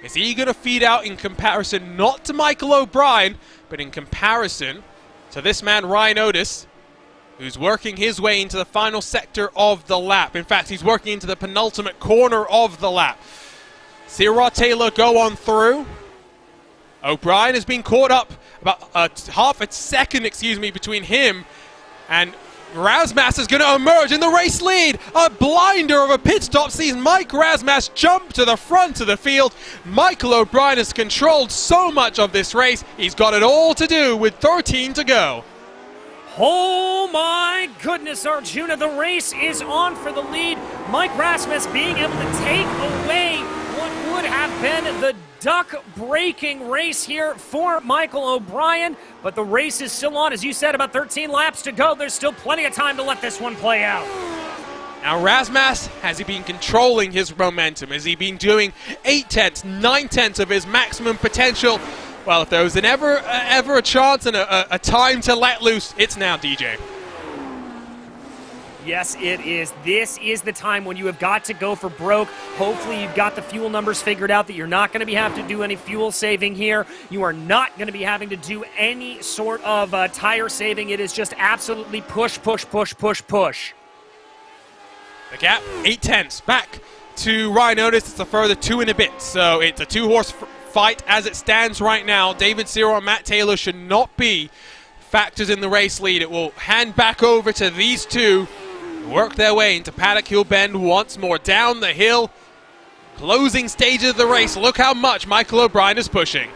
is he going to feed out in comparison, not to Michael O'Brien, but in comparison to this man, Ryan Otis, who's working his way into the final sector of the lap. In fact, he's working into the penultimate corner of the lap. Sirwa Taylor go on through. O'Brien has been caught up about half a second, between him and Rasmus is going to emerge in the race lead. A blinder of a pit stop sees Mike Rasmus jump to the front of the field. Michael O'Brien has controlled so much of this race. He's got it all to do with 13 to go. Oh my goodness, Arjuna, the race is on for the lead. Mike Rasmus being able to take away what would have been the duck-breaking race here for Michael O'Brien. But the race is still on. As you said, about 13 laps to go. There's still plenty of time to let this one play out. Now Rasmus, has he been controlling his momentum? Has he been doing 8/10, 9/10 of his maximum potential? Well, if there was ever a chance and a time to let loose, it's now, DJ. Yes, it is. This is the time when you have got to go for broke. Hopefully you've got the fuel numbers figured out that you're not going to have to do any fuel saving here. You are not going to be having to do any sort of tire saving. It is just absolutely push, push, push, push, push. The gap, 8/10 back to Ryan Otis. It's a further 2 and a bit. So it's a 2-horse fight as it stands right now. David Sirwa and Matt Taylor should not be factors in the race lead. It will hand back over to these two. Work their way into Paddock Hill Bend once more. Down the hill. Closing stages of the race. Look how much Michael O'Brien is pushing.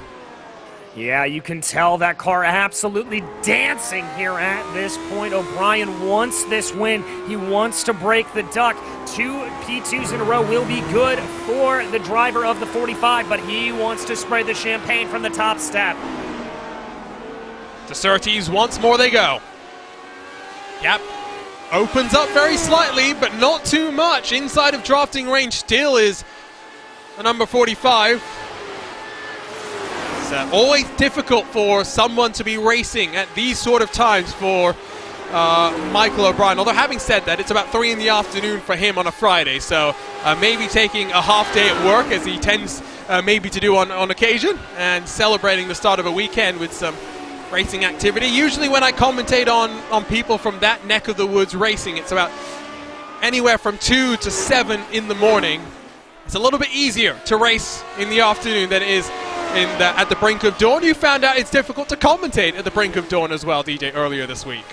Yeah, you can tell that car absolutely dancing here at this point. O'Brien wants this win. He wants to break the duck. 2 P2s in a row will be good for the driver of the 45, but he wants to spray the champagne from the top step. To Surtees, once more they go. Yep. Opens up very slightly, but not too much. Inside of drafting range still is the number 45. It's always difficult for someone to be racing at these sort of times for Michael O'Brien. Although having said that, it's about 3 in the afternoon for him on a Friday, so maybe taking a half day at work as he tends maybe to do on occasion, and celebrating the start of a weekend with some racing activity. Usually when I commentate on people from that neck of the woods racing, it's about anywhere from 2 to 7 in the morning. It's a little bit easier to race in the afternoon than it is at the brink of dawn. You found out it's difficult to commentate at the brink of dawn as well, DJ, earlier this week.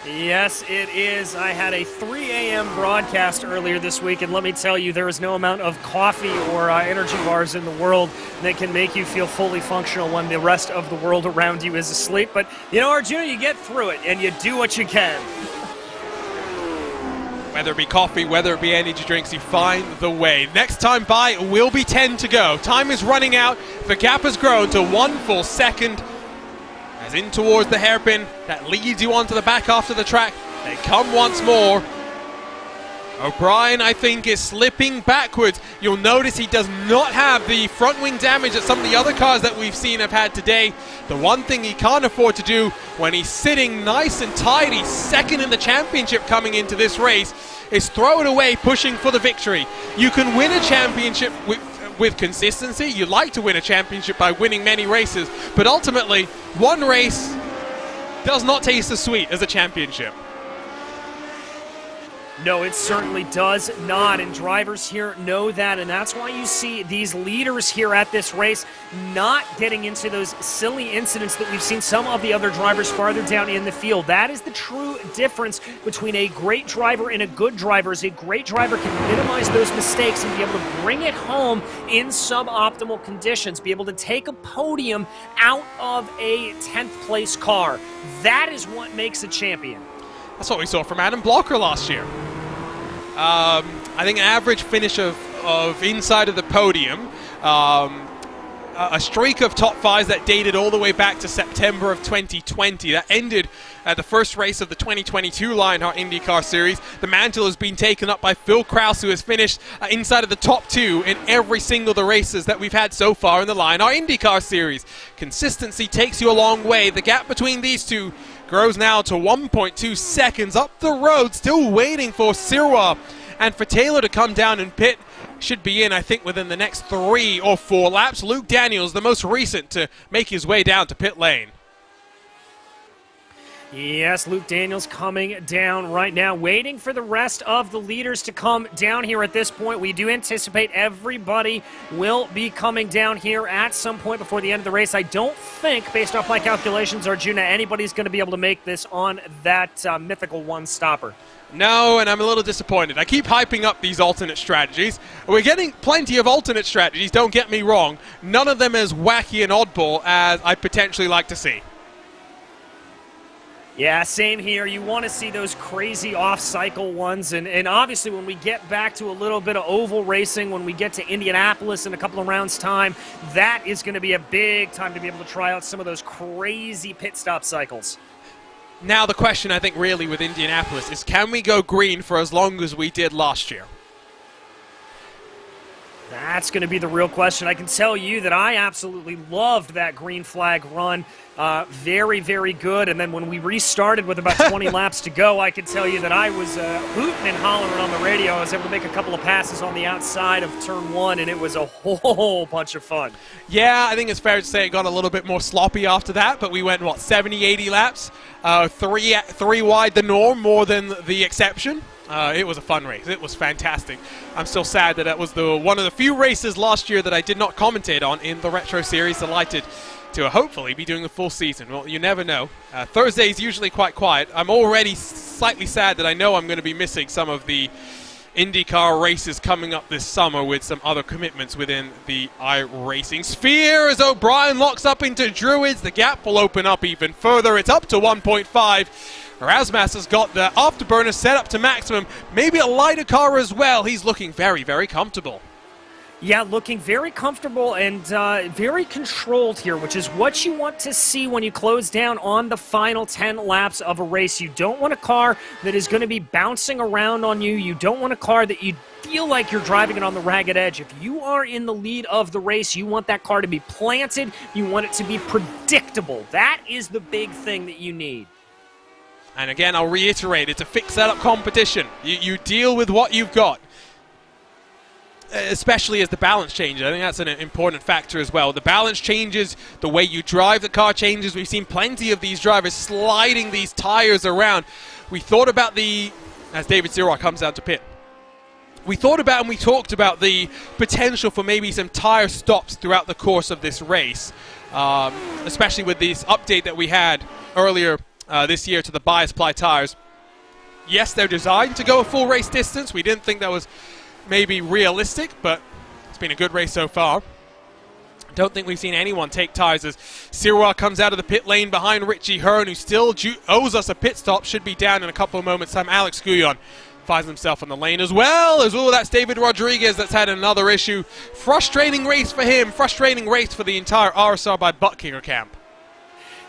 Yes, it is. I had a 3 a.m. broadcast earlier this week, and let me tell you, there is no amount of coffee or energy bars in the world that can make you feel fully functional when the rest of the world around you is asleep. But, you know, Arjuna, you get through it, and you do what you can. Whether it be coffee, whether it be energy drinks, you find the way. Next time by will be 10 to go. Time is running out. The gap has grown to 1 full second. As in towards the hairpin, that leads you onto the back half of the track. They come once more. O'Brien, I think, is slipping backwards. You'll notice he does not have the front wing damage that some of the other cars that we've seen have had today. The one thing he can't afford to do when he's sitting nice and tidy, second in the championship coming into this race, is throw it away pushing for the victory. You can win a championship with consistency. You like to win a championship by winning many races, but ultimately, one race does not taste as sweet as a championship. No, it certainly does not, and drivers here know that, and that's why you see these leaders here at this race not getting into those silly incidents that we've seen some of the other drivers farther down in the field. That is the true difference between a great driver and a good driver. Is a great driver can minimize those mistakes and be able to bring it home in suboptimal conditions, be able to take a podium out of a 10th place car. That is what makes a champion. That's what we saw from Adam Blocker last year. I think an average finish of inside of the podium, a streak of top fives that dated all the way back to September of 2020. That ended at the first race of the 2022 Lionheart IndyCar Series. The mantle has been taken up by Phil Krause, who has finished inside of the top 2 in every single of the races that we've had so far in the Lionheart IndyCar Series. Consistency takes you a long way. The gap between these two grows now to 1.2 seconds up the road, still waiting for Sirwa and for Taylor to come down and pit. Should be in, I think, within the next 3 or 4 laps. Luke Daniels, the most recent to make his way down to pit lane. Yes, Luke Daniels coming down right now, waiting for the rest of the leaders to come down here at this point. We do anticipate everybody will be coming down here at some point before the end of the race. I don't think, based off my calculations, Arjuna, anybody's going to be able to make this on that mythical one-stopper. No, and I'm a little disappointed. I keep hyping up these alternate strategies. We're getting plenty of alternate strategies, don't get me wrong. None of them as wacky and oddball as I'd potentially like to see. Yeah, same here. You want to see those crazy off-cycle ones, and obviously when we get back to a little bit of oval racing, when we get to Indianapolis in a couple of rounds' time, that is going to be a big time to be able to try out some of those crazy pit stop cycles. Now the question, I think, really with Indianapolis is, can we go green for as long as we did last year? That's going to be the real question. I can tell you that I absolutely loved that green flag run. Very, very good. And then when we restarted with about 20 laps to go, I can tell you that I was hooting and hollering on the radio. I was able to make a couple of passes on the outside of turn 1, and it was a whole bunch of fun. Yeah, I think it's fair to say it got a little bit more sloppy after that, but we went, what, 70, 80 laps? Three wide the norm, more than the exception. It was a fun race. It was fantastic. I'm still sad that it was one of the few races last year that I did not commentate on in the Retro Series. Delighted to hopefully be doing the full season. Well, you never know. Thursday is usually quite quiet. I'm already slightly sad that I know I'm going to be missing some of the IndyCar races coming up this summer with some other commitments within the iRacing sphere. As O'Brien locks up into Druids, the gap will open up even further. It's up to 1.5. Rasmus has got the afterburner set up to maximum. Maybe a lighter car as well. He's looking very, very comfortable. Yeah, looking very comfortable and very controlled here, which is what you want to see when you close down on the final 10 laps of a race. You don't want a car that is going to be bouncing around on you. You don't want a car that you feel like you're driving it on the ragged edge. If you are in the lead of the race, you want that car to be planted. You want it to be predictable. That is the big thing that you need. And again, I'll reiterate, it's a fixed setup competition. You deal with what you've got, especially as the balance changes. I think that's an important factor as well. The balance changes, the way you drive the car changes. We've seen plenty of these drivers sliding these tires around. We thought about as David Sirwa comes out to pit, we thought about and we talked about the potential for maybe some tire stops throughout the course of this race, especially with this update that we had earlier this year to the bias ply tires. Yes, they're designed to go a full race distance. We didn't think that was maybe realistic, but it's been a good race so far. Don't think we've seen anyone take tires as Sirwa comes out of the pit lane behind Richie Hearn, who still owes us a pit stop. Should be down in a couple of moments' time. Alex Guyon finds himself on the lane as well. That's David Rodriguez that's had another issue. Frustrating race for him. Frustrating race for the entire RSR by Butt Kicker camp.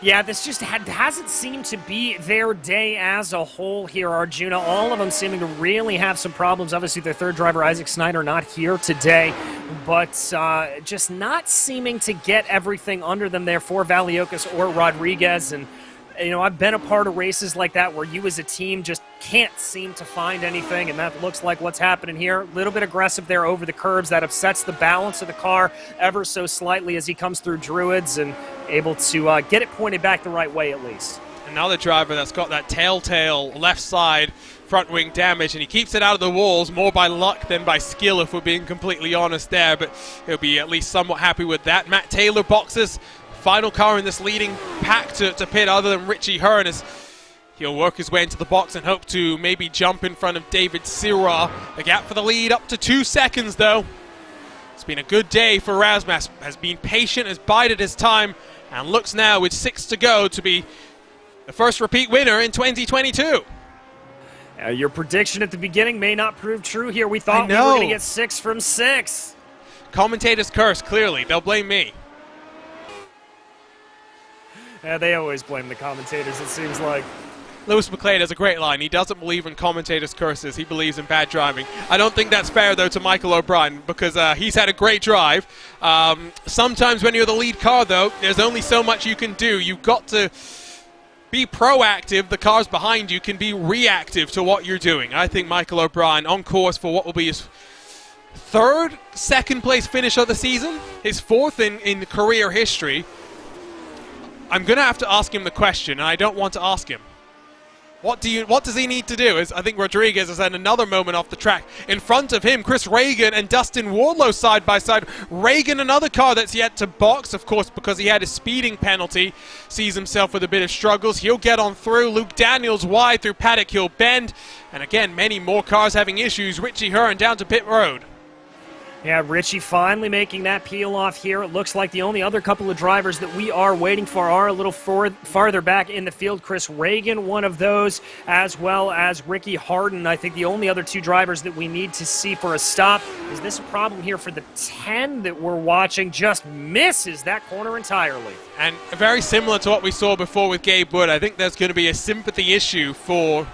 Yeah, this just hasn't seemed to be their day as a whole here, Arjuna. All of them seeming to really have some problems. Obviously, their third driver, Isaac Snyder, not here today, but just not seeming to get everything under them there for Valiocas or Rodriguez. And, you know, I've been a part of races like that where you as a team just can't seem to find anything, and that looks like what's happening here. A little bit aggressive there over the curbs. That upsets the balance of the car ever so slightly as he comes through Druids and able to get it pointed back the right way at least. Another driver that's got that telltale left side front wing damage, and he keeps it out of the walls more by luck than by skill, if we're being completely honest there, but he'll be at least somewhat happy with that. Matt Taylor boxes final car in this leading pack to pit other than Richie Hearn, as he'll work his way into the box and hope to maybe jump in front of David Sirah. The gap for the lead up to 2 seconds though. It's been a good day for Razmas, has been patient, has bided his time, and looks now with 6 to go to be the first repeat winner in 2022. Your prediction at the beginning may not prove true here. We thought we were going to get 6 from 6. Commentators curse, clearly. They'll blame me. Yeah, they always blame the commentators, it seems like. Lewis McLean has a great line. He doesn't believe in commentators' curses. He believes in bad driving. I don't think that's fair, though, to Michael O'Brien, because he's had a great drive. Sometimes when you're the lead car, though, there's only so much you can do. You've got to be proactive. The cars behind you can be reactive to what you're doing. I think Michael O'Brien on course for what will be his third second-place finish of the season, his fourth in career history. I'm going to have to ask him the question, and I don't want to ask him. What does he need to do? I think Rodriguez has had another moment off the track. In front of him, Chris Reagan and Dustin Wardlow side by side. Reagan, another car that's yet to box, of course, because he had a speeding penalty. Sees himself with a bit of struggles. He'll get on through. Luke Daniels wide through Paddock Hill Bend. And again, many more cars having issues. Richie Hearn down to pit road. Yeah, Richie finally making that peel off here. It looks like the only other couple of drivers that we are waiting for are a little farther back in the field. Chris Reagan, one of those, as well as Ricky Harden. I think the only other 2 drivers that we need to see for a stop. Is this a problem here for the 10 that we're watching? Just misses that corner entirely. And very similar to what we saw before with Gabe Wood. I think there's going to be a sympathy issue for...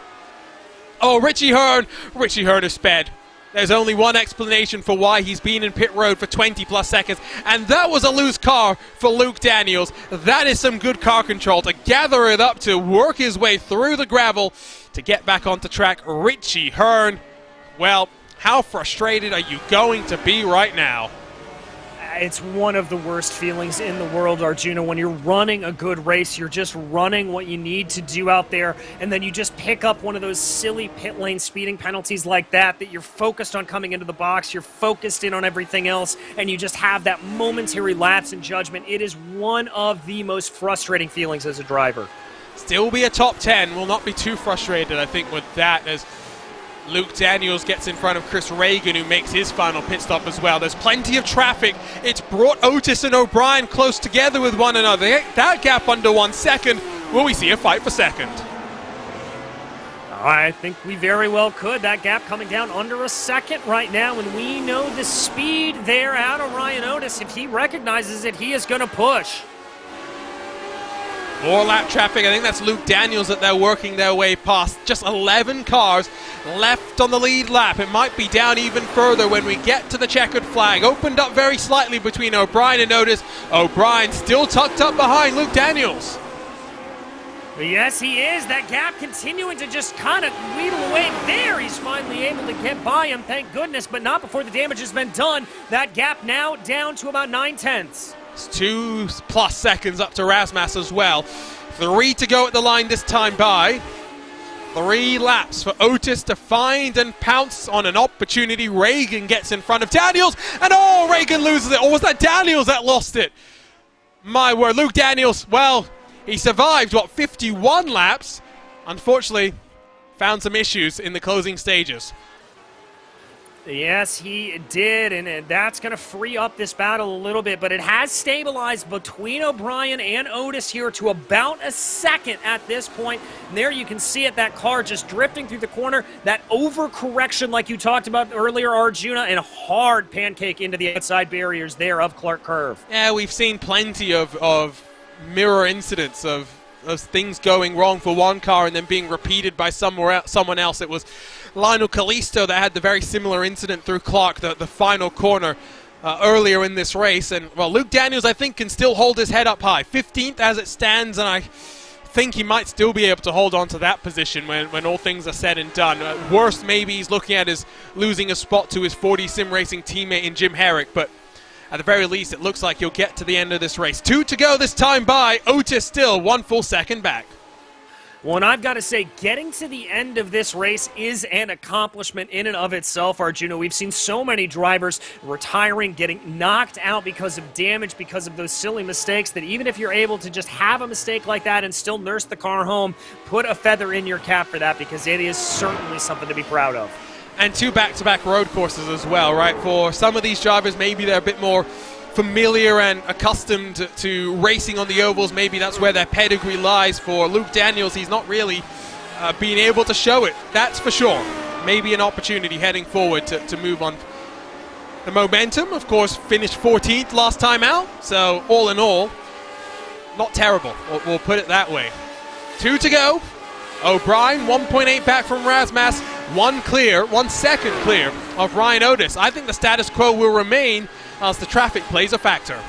Oh, Richie Hearn! Richie Hearn is sped. There's only one explanation for why he's been in pit road for 20-plus seconds, and that was a loose car for Luke Daniels. That is some good car control to gather it up, to work his way through the gravel to get back onto track. Richie Hearn, well, how frustrated are you going to be right now? It's one of the worst feelings in the world, Arjuna, when you're running a good race. You're just running what you need to do out there, and then you just pick up one of those silly pit lane speeding penalties like that you're focused on coming into the box, you're focused in on everything else, and you just have that momentary lapse in judgment. It is one of the most frustrating feelings as a driver. Still be a top 10. Will not be too frustrated, I think, with that, as Luke Daniels gets in front of Chris Reagan, who makes his final pit stop as well. There's plenty of traffic. It's brought Otis and O'Brien close together with one another. That gap under 1 second. Will we see a fight for second? I think we very well could. That gap coming down under a second right now, and we know the speed there out of Ryan Otis. If he recognizes it, he is going to push. More lap traffic. I think that's Luke Daniels that they're working their way past. Just 11 cars left on the lead lap. It might be down even further when we get to the checkered flag. Opened up very slightly between O'Brien and Otis. O'Brien still tucked up behind Luke Daniels. Yes, he is. That gap continuing to just kind of wheedle away there. He's finally able to get by him, thank goodness, but not before the damage has been done. That gap now down to about 9/10. It's 2+ seconds up to Razmas as well. 3 to go at the line this time by. 3 laps for Otis to find and pounce on an opportunity. Reagan gets in front of Daniels, and oh, Reagan loses it. Or was that Daniels that lost it? My word, Luke Daniels, well, he survived, 51 laps? Unfortunately, found some issues in the closing stages. Yes, he did, and that's going to free up this battle a little bit, but it has stabilized between O'Brien and Otis here to about a second at this point. And there you can see it, that car just drifting through the corner, that overcorrection like you talked about earlier, Arjuna, and a hard pancake into the outside barriers there of Clark Curve. Yeah, we've seen plenty of mirror incidents of things going wrong for one car and then being repeated by someone else. It was Lionel Kalisto that had the very similar incident through Clark, the final corner earlier in this race. And, well, Luke Daniels, I think, can still hold his head up high. 15th as it stands, and I think he might still be able to hold on to that position when all things are said and done. Worst maybe he's looking at is losing a spot to his 4D Sim Racing teammate in Jim Herrick, but at the very least it looks like he'll get to the end of this race. 2 to go this time by. Otis still 1 full second back. Well, and I've got to say, getting to the end of this race is an accomplishment in and of itself, Arjuna. We've seen so many drivers retiring, getting knocked out because of damage, because of those silly mistakes, that even if you're able to just have a mistake like that and still nurse the car home, put a feather in your cap for that, because it is certainly something to be proud of. And 2 back-to-back road courses as well, right? For some of these drivers, maybe they're a bit more familiar and accustomed to racing on the ovals. Maybe that's where their pedigree lies. For Luke Daniels, he's not really being able to show it, that's for sure. Maybe an opportunity heading forward to move on. The momentum, of course, finished 14th last time out, so all in all, not terrible, we'll put it that way. 2 to go. O'Brien, 1.8 back from Razmas, 1 second clear of Ryan Otis. I think the status quo will remain as the traffic plays a factor.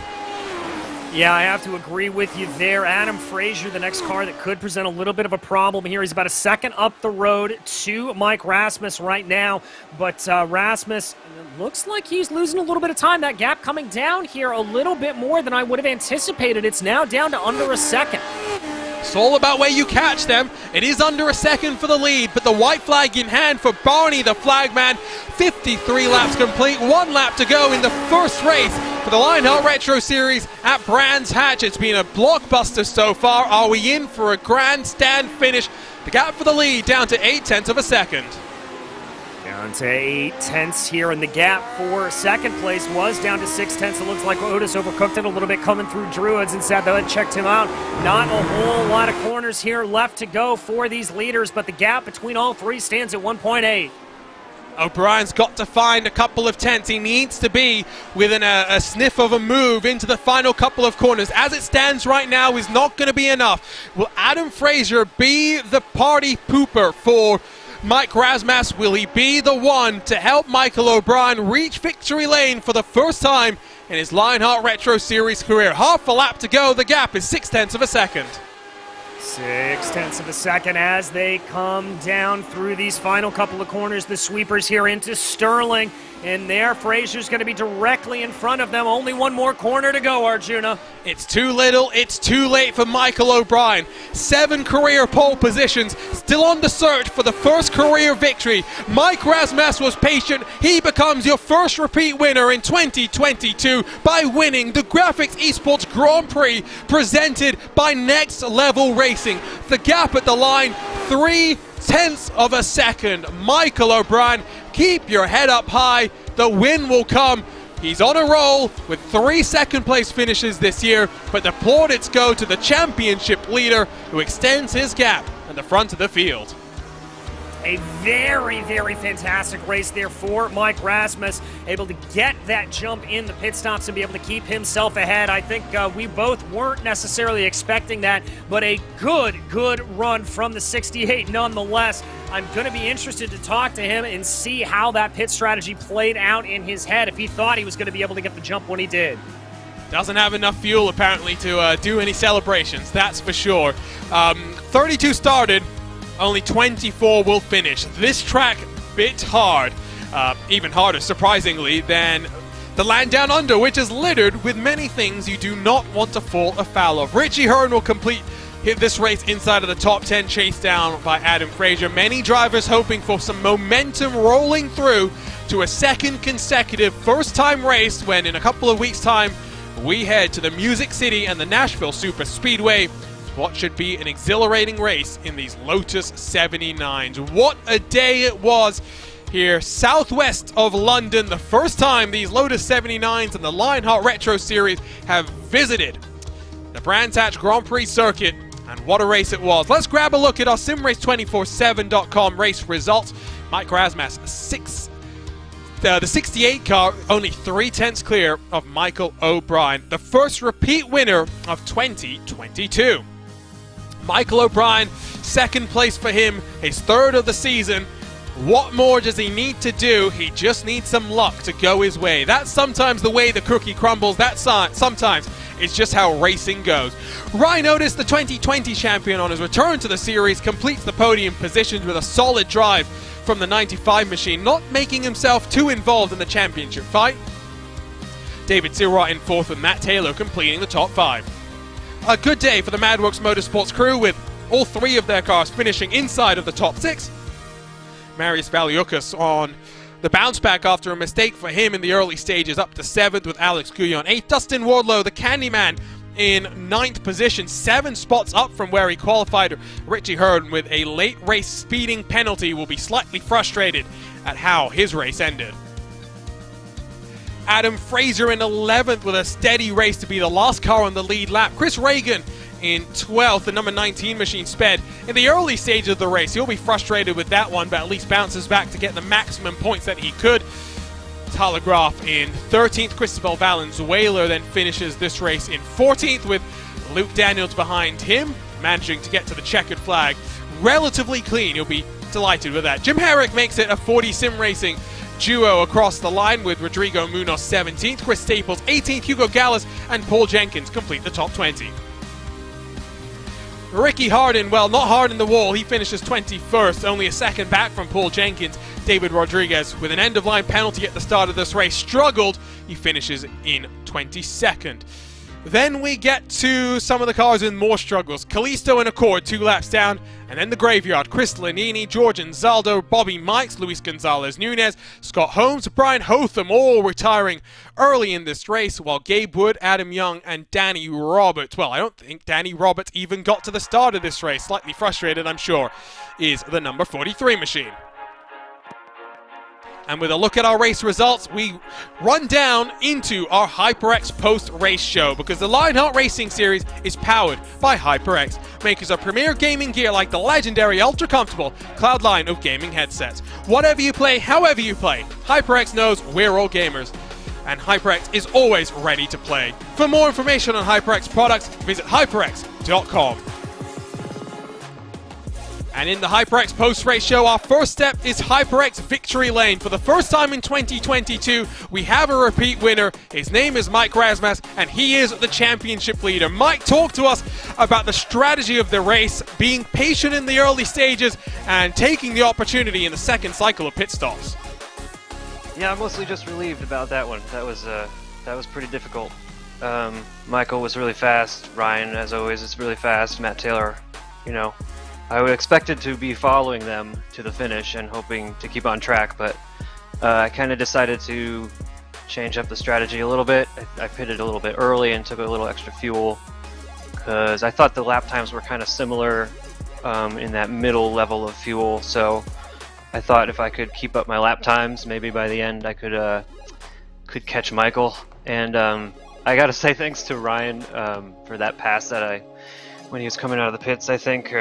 Yeah, I have to agree with you there. Adam Frazier, the next car that could present a little bit of a problem here. He's about a second up the road to Mike Rasmus right now. But Rasmus, looks like he's losing a little bit of time. That gap coming down here a little bit more than I would have anticipated. It's now down to under a second. It's all about where you catch them. It is under a second for the lead, but the white flag in hand for Barney, the flagman. 53 laps complete, 1 lap to go in the first race for the Lionheart Retro Series at Brands Hatch. It's been a blockbuster so far. Are we in for a grandstand finish? The gap for the lead down to 0.8 of a second. Down to 0.8 here, and the gap for second place was down to 0.6. It looks like Otis overcooked it a little bit coming through Druids, and Sad checked him out. Not a whole lot of corners here left to go for these leaders, but the gap between all three stands at 1.8. O'Brien's got to find a couple of tenths. He needs to be within a sniff of a move into the final couple of corners. As it stands right now is not going to be enough. Will Adam Frazier be the party pooper for Mike Razmas? Will he be the one to help Michael O'Brien reach victory lane for the first time in his Lionheart Retro Series career? Half a lap to go. The gap is 0.6 of a second. 0.6 of a second as they come down through these final couple of corners. The sweepers here into Sterling. And there, Frazier's going to be directly in front of them. Only one more corner to go, Arjuna. It's too little, it's too late for Michael O'Brien. 7 career pole positions, still on the search for the first career victory. Mike Razmas was patient. He becomes your first repeat winner in 2022 by winning the GRAAFix Esports Grand Prix presented by Next Level Racing. The gap at the line, 0.3 of a second. Michael O'Brien, keep your head up high. The win will come. He's on a roll with 3 second place finishes this year, but the plaudits go to the championship leader who extends his gap in the front of the field. A very, very fantastic race there for Mike Rasmus, able to get that jump in the pit stops and be able to keep himself ahead. I think we both weren't necessarily expecting that, but a good run from the 68 nonetheless. I'm going to be interested to talk to him and see how that pit strategy played out in his head, if he thought he was going to be able to get the jump when he did. Doesn't have enough fuel apparently to do any celebrations, that's for sure. 32 started. Only 24 will finish. This track bit hard, even harder, surprisingly, than the land down under, which is littered with many things you do not want to fall afoul of. Richie Hearn will complete this race inside of the top 10, chased down by Adam Frazier. Many drivers hoping for some momentum rolling through to a second consecutive first-time race when in a couple of weeks' time we head to the Music City and the Nashville Super Speedway. What should be an exhilarating race in these Lotus 79s. What a day it was here southwest of London. The first time these Lotus 79s and the Lionheart Retro Series have visited the Brands Hatch Grand Prix circuit. And what a race it was. Let's grab a look at our SimRace247.com race results. Mike Razmas, the 68 car, only 0.3 clear of Michael O'Brien, the first repeat winner of 2022. Michael O'Brien, second place for him, his third of the season. What more does he need to do? He just needs some luck to go his way. That's sometimes the way the cookie crumbles. That's sometimes It's just how racing goes. Ryan Otis, the 2020 champion, on his return to the series, completes the podium positions with a solid drive from the 95 machine, not making himself too involved in the championship fight. David Silrott in fourth with Matt Taylor completing the top 5. A good day for the Madworks Motorsports crew, with all 3 of their cars finishing inside of the top 6. Marius Valiukas on the bounce back after a mistake for him in the early stages, up to 7th with Alex Guyon 8th. Dustin Wardlow, the Candyman, in 9th position, 7 spots up from where he qualified. Richie Hearn, with a late race speeding penalty, will be slightly frustrated at how his race ended. Adam Fraser in 11th with a steady race to be the last car on the lead lap. Chris Reagan in 12th, the number 19 machine sped in the early stage of the race. He'll be frustrated with that one, but at least bounces back to get the maximum points that he could. Tyler Graf in 13th. Cristobal Valenzuela then finishes this race in 14th, with Luke Daniels behind him, managing to get to the checkered flag relatively clean. You'll be delighted with that. Jim Herrick makes it a 40 sim racing duo across the line, with Rodrigo Munoz 17th, Chris Staples 18th, Hugo Gallas and Paul Jenkins complete the top 20. Ricky Hardin, well, not hard in the wall, he finishes 21st, only a second back from Paul Jenkins. David Rodriguez, with an end-of-line penalty at the start of this race, struggled. He finishes in 22nd. Then we get to some of the cars with more struggles. Callisto and Accord, 2 laps down. And then the graveyard. Chris Lanini, George Anzaldo, Bobby Mikes, Luis Gonzalez Nunez, Scott Holmes, Brian Hotham, all retiring early in this race, while Gabe Wood, Adam Young, and Danny Roberts, well, I don't think Danny Roberts even got to the start of this race, slightly frustrated, I'm sure, is the number 43 machine. And with a look at our race results, we run down into our HyperX post-race show, because the Lionheart Racing Series is powered by HyperX, makers of premier gaming gear like the legendary ultra-comfortable Cloud line of gaming headsets. Whatever you play, however you play, HyperX knows we're all gamers, and HyperX is always ready to play. For more information on HyperX products, visit hyperx.com. And in the HyperX post-race show, our first step is HyperX Victory Lane. For the first time in 2022, we have a repeat winner. His name is Mike Razmas, and he is the championship leader. Mike, talk to us about the strategy of the race, being patient in the early stages, and taking the opportunity in the second cycle of pit stops. Yeah, I'm mostly just relieved about that one. That was pretty difficult. Michael was really fast. Ryan, as always, is really fast. Matt Taylor, you know, I would expected to be following them to the finish and hoping to keep on track, but I kind of decided to change up the strategy a little bit. I pitted a little bit early and took a little extra fuel because I thought the lap times were kind of similar in that middle level of fuel, so I thought if I could keep up my lap times, maybe by the end I could catch Michael. And I gotta say thanks to Ryan for that pass that when he was coming out of the pits, I think,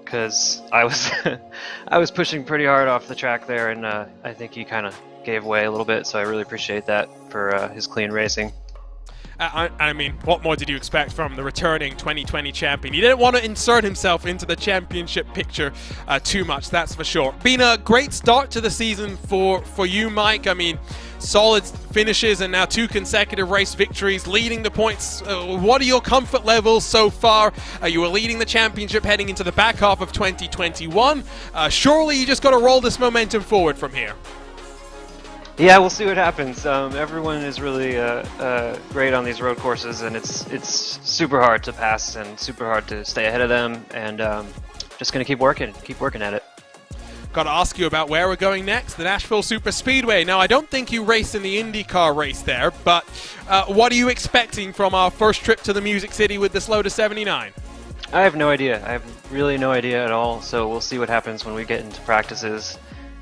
because I was pushing pretty hard off the track there, and I think he kind of gave way a little bit, so I really appreciate that for his clean racing. I mean, what more did you expect from the returning 2020 champion? He didn't want to insert himself into the championship picture too much, that's for sure. Been a great start to the season for you, Mike. I mean, solid finishes and now 2 consecutive race victories, leading the points. What are your comfort levels so far? You were leading the championship heading into the back half of 2021. Surely you just got to roll this momentum forward from here. Yeah, we'll see what happens. Everyone is really great on these road courses, and it's super hard to pass and super hard to stay ahead of them, and just gonna keep working at it. Got to ask you about where we're going next, the Nashville Super Speedway. Now, I don't think you raced in the IndyCar race there, but what are you expecting from our first trip to the Music City with this Lotus 79? I have no idea. I have really no idea at all, so we'll see what happens when we get into practices.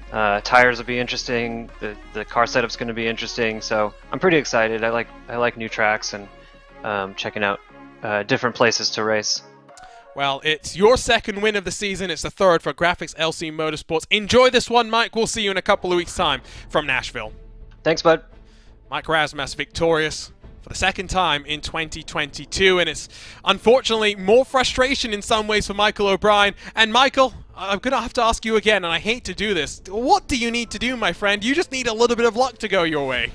Tires will be interesting, the car setup's going to be interesting, so I'm pretty excited. I like new tracks and checking out different places to race. Well, it's your second win of the season. It's the third for GRAAFix LC Motorsports. Enjoy this one, Mike. We'll see you in a couple of weeks' time from Nashville. Thanks, bud. Mike Razmas victorious for the second time in 2022, and it's unfortunately more frustration in some ways for Michael O'Brien. And Michael, I'm going to have to ask you again, and I hate to do this. What do you need to do, my friend? You just need a little bit of luck to go your way.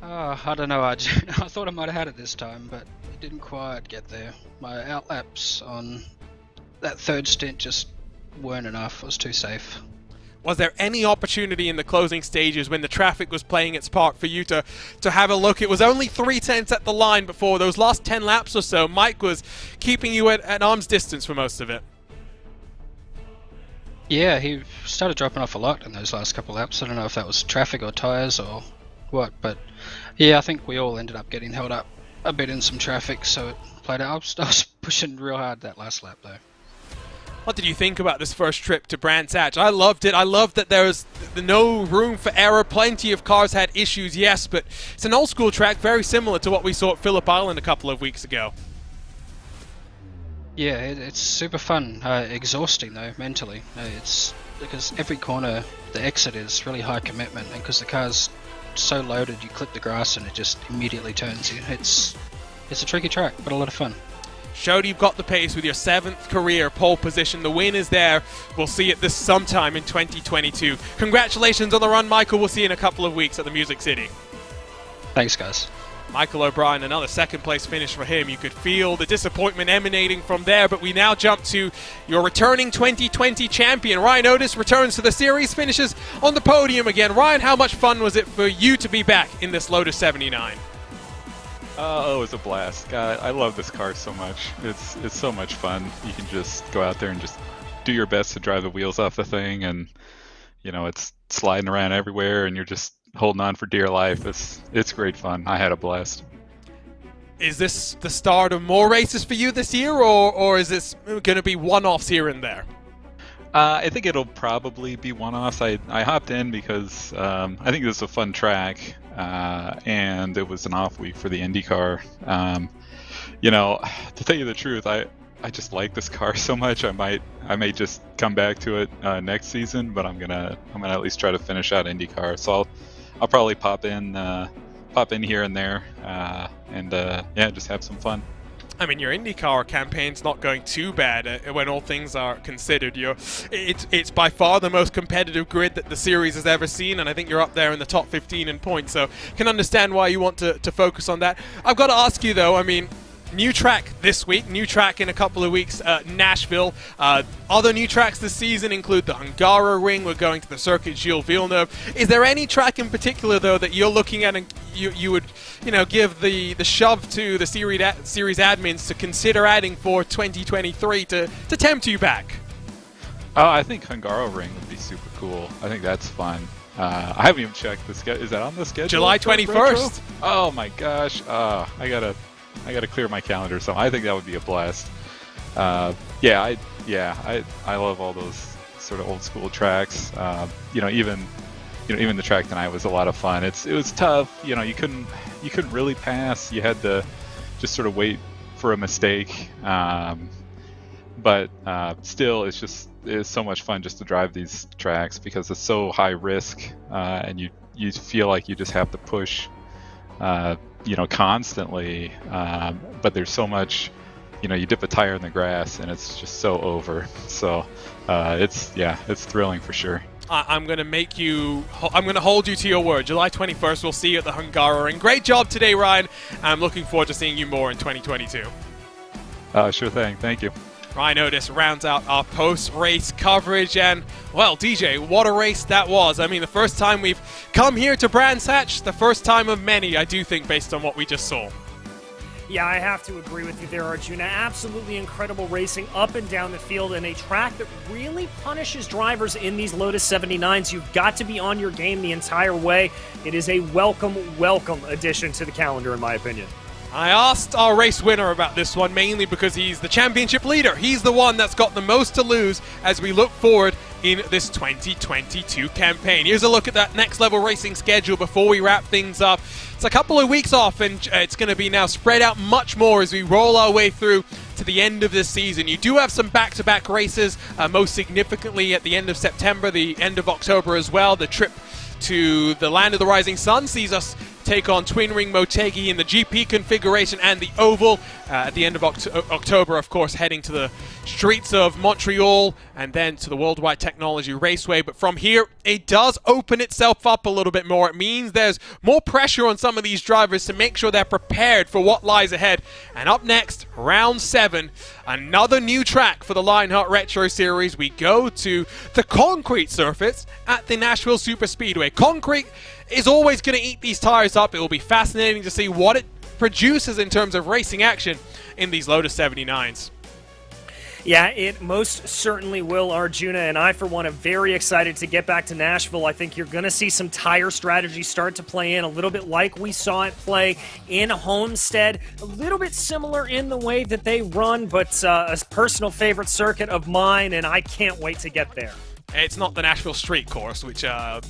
I don't know. I thought I might have had it this time, but it didn't quite get there. My outlaps on that third stint just weren't enough. It was too safe. Was there any opportunity in the closing stages when the traffic was playing its part for you to have a look? It was only 3/10 at the line before those last 10 laps or so. Mike was keeping you at arm's distance for most of it. Yeah, he started dropping off a lot in those last couple laps. I don't know if that was traffic or tyres or what, but yeah, I think we all ended up getting held up a bit in some traffic, so it played out. I was pushing real hard that last lap though. What did you think about this first trip to Brands Hatch? I loved it. I loved that there was no room for error. Plenty of cars had issues, yes, but it's an old school track, very similar to what we saw at Phillip Island a couple of weeks ago. Yeah, it's super fun. Exhausting though, mentally. It's because every corner, the exit is really high commitment, and because the car's so loaded, you clip the grass and it just immediately turns you. It's a tricky track, but a lot of fun. Showed you've got the pace with your 7th career pole position. The win is there. We'll see it this sometime in 2022. Congratulations on the run, Michael. We'll see you in a couple of weeks at the Music City. Thanks, guys. Michael O'Brien, another second-place finish for him. You could feel the disappointment emanating from there, but we now jump to your returning 2020 champion. Ryan Otis returns to the series, finishes on the podium again. Ryan, how much fun was it for you to be back in this Lotus 79? Oh, it was a blast. God, I love this car so much. It's so much fun. You can just go out there and just do your best to drive the wheels off the thing, and you know, it's sliding around everywhere and you're just holding on for dear life. It's great fun. I had a blast. Is this the start of more races for you this year, or is this going to be one-offs here and there? I think it'll probably be one-offs. I hopped in because I think this is a fun track, and it was an off week for the IndyCar. You know, to tell you the truth, I just like this car so much. I may just come back to it next season, but I'm gonna at least try to finish out IndyCar. So I'll probably pop in here and there, and yeah, just have some fun. I mean, your IndyCar campaign's not going too bad when all things are considered. It's by far the most competitive grid that the series has ever seen, and I think you're up there in the top 15 in points, so can understand why you want to focus on that. I've got to ask you, though, I mean, new track this week, new track in a couple of weeks, Nashville. Other new tracks this season include the Hungaroring. We're going to the Circuit Gilles Villeneuve. Is there any track in particular, though, that you're looking at and you would, you know, give the shove to the series admins to consider adding for 2023 to tempt you back? I think Hungaroring would be super cool. I think that's fun. I haven't even checked the schedule. Is that on the schedule? July 21st. Oh my gosh. I gotta clear my calendar, so I think that would be a blast. I love all those sort of old school tracks. Even the track tonight was a lot of fun. It was tough. You know, you couldn't really pass. You had to just sort of wait for a mistake. But still, it's so much fun just to drive these tracks because it's so high risk, and you feel like you just have to push. Constantly, but there's so much, you dip a tire in the grass and it's just so over. So it's thrilling for sure. I'm going to hold you to your word. July 21st, we'll see you at the Hungaroring. Great job today, Ryan. I'm looking forward to seeing you more in 2022. Sure thing. Thank you. Ryan Otis rounds out our post-race coverage, and, well, DJ, what a race that was. I mean, the first time we've come here to Brands Hatch, the first time of many, I do think, based on what we just saw. Yeah, I have to agree with you there, Arjuna. Absolutely incredible racing up and down the field, and a track that really punishes drivers in these Lotus 79s. You've got to be on your game the entire way. It is a welcome addition to the calendar, in my opinion. I asked our race winner about this one, mainly because he's the championship leader. He's the one that's got the most to lose as we look forward in this 2022 campaign. Here's a look at that next level racing schedule before we wrap things up. It's a couple of weeks off, and it's going to be now spread out much more as we roll our way through to the end of this season. You do have some back-to-back races, most significantly at the end of September, the end of October as well. The trip to the Land of the Rising Sun sees us take on Twin Ring Motegi in the GP configuration and the Oval. At the end of October, of course, heading to the streets of Montreal and then to the Worldwide Technology Raceway. But from here, it does open itself up a little bit more. It means there's more pressure on some of these drivers to make sure they're prepared for what lies ahead. And up next, round 7, another new track for the Lionheart Retro Series. We go to the concrete surface at the Nashville Super Speedway. Concrete is always going to eat these tires up. It will be fascinating to see what it produces in terms of racing action in these Lotus 79s. Yeah, it most certainly will, Arjuna, and I, for one, am very excited to get back to Nashville. I think you're going to see some tire strategy start to play in, a little bit like we saw it play in Homestead, a little bit similar in the way that they run, but a personal favorite circuit of mine, and I can't wait to get there. It's not the Nashville Street Course, which I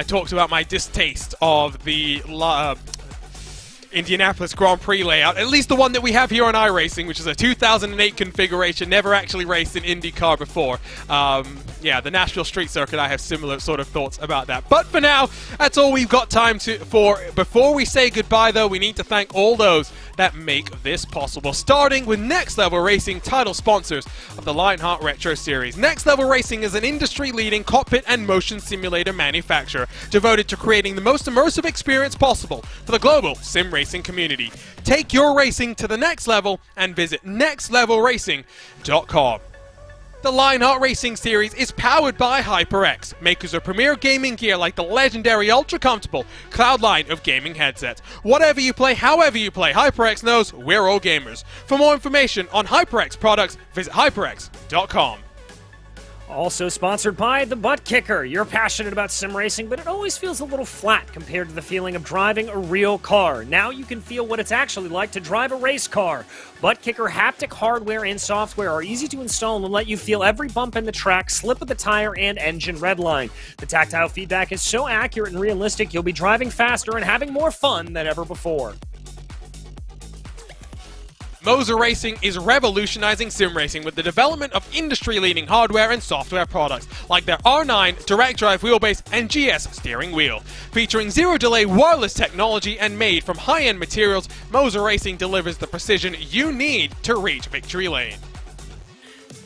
talked about my distaste of the Indianapolis Grand Prix layout, at least the one that we have here on iRacing, which is a 2008 configuration, never actually raced in IndyCar before. Yeah, the Nashville Street Circuit, I have similar sort of thoughts about that. But for now, that's all we've got time for. Before we say goodbye, though, we need to thank all those that make this possible, starting with Next Level Racing, title sponsors of the Lionheart Retro Series. Next Level Racing is an industry-leading cockpit and motion simulator manufacturer devoted to creating the most immersive experience possible for the global sim racing community. Take your racing to the next level and visit nextlevelracing.com. The Lionheart Racing Series is powered by HyperX, makers of premier gaming gear like the legendary ultra-comfortable Cloud line of gaming headsets. Whatever you play, however you play, HyperX knows we're all gamers. For more information on HyperX products, visit hyperx.com. Also sponsored by the Butt Kicker. You're passionate about sim racing, but it always feels a little flat compared to the feeling of driving a real car. Now you can feel what it's actually like to drive a race car. Butt Kicker haptic hardware and software are easy to install and will let you feel every bump in the track, slip of the tire, and engine redline. The tactile feedback is so accurate and realistic, you'll be driving faster and having more fun than ever before. Moser Racing is revolutionizing sim racing with the development of industry-leading hardware and software products like their R9 direct drive wheelbase and GS steering wheel. Featuring zero-delay wireless technology and made from high-end materials, Moser Racing delivers the precision you need to reach victory lane.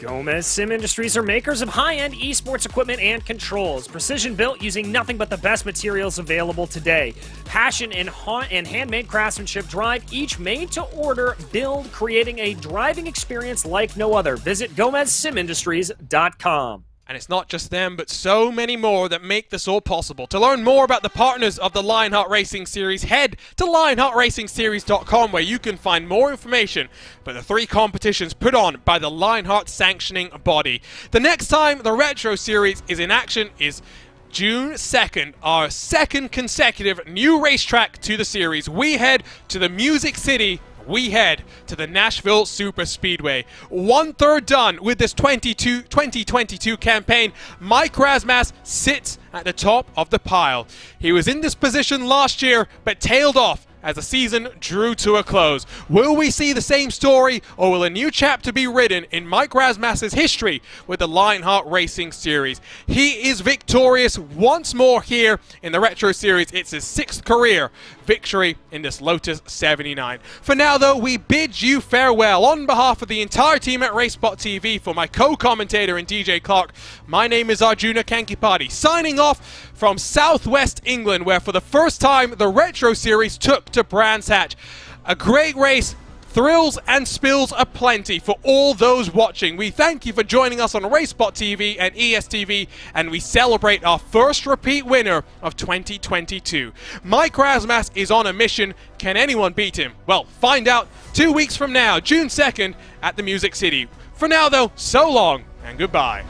Gomez Sim Industries are makers of high-end esports equipment and controls, precision-built using nothing but the best materials available today. Passion and handmade craftsmanship drive each made-to-order build, creating a driving experience like no other. Visit GomezSimIndustries.com. And it's not just them, but so many more that make this all possible. To learn more about the partners of the Lionheart Racing Series, head to LionheartRacingSeries.com, where you can find more information about the 3 competitions put on by the Lionheart sanctioning body. The next time the Retro Series is in action is June 2nd, our second consecutive new racetrack to the series. We head to the Music City. We head to the Nashville Super Speedway. 1/3 done with this 2022 campaign. Mike Razmas sits at the top of the pile. He was in this position last year, but tailed off as the season drew to a close. Will we see the same story, or will a new chapter be written in Mike Razmas's history with the Lionheart Racing Series? He is victorious once more here in the Retro Series. It's his 6th career victory in this Lotus 79. For now, though, we bid you farewell. On behalf of the entire team at RaceSpotTV, for my co-commentator and DJ Clark, my name is Arjuna Kankipati, signing off from Southwest England, where for the first time the Retro Series took to Brands Hatch. A great race, thrills and spills aplenty for all those watching. We thank you for joining us on RaceSpotTV and ESTV, and we celebrate our first repeat winner of 2022. Mike Razmas is on a mission. Can anyone beat him? Well, find out 2 weeks from now, June 2nd, at the Music City. For now, though, so long and goodbye.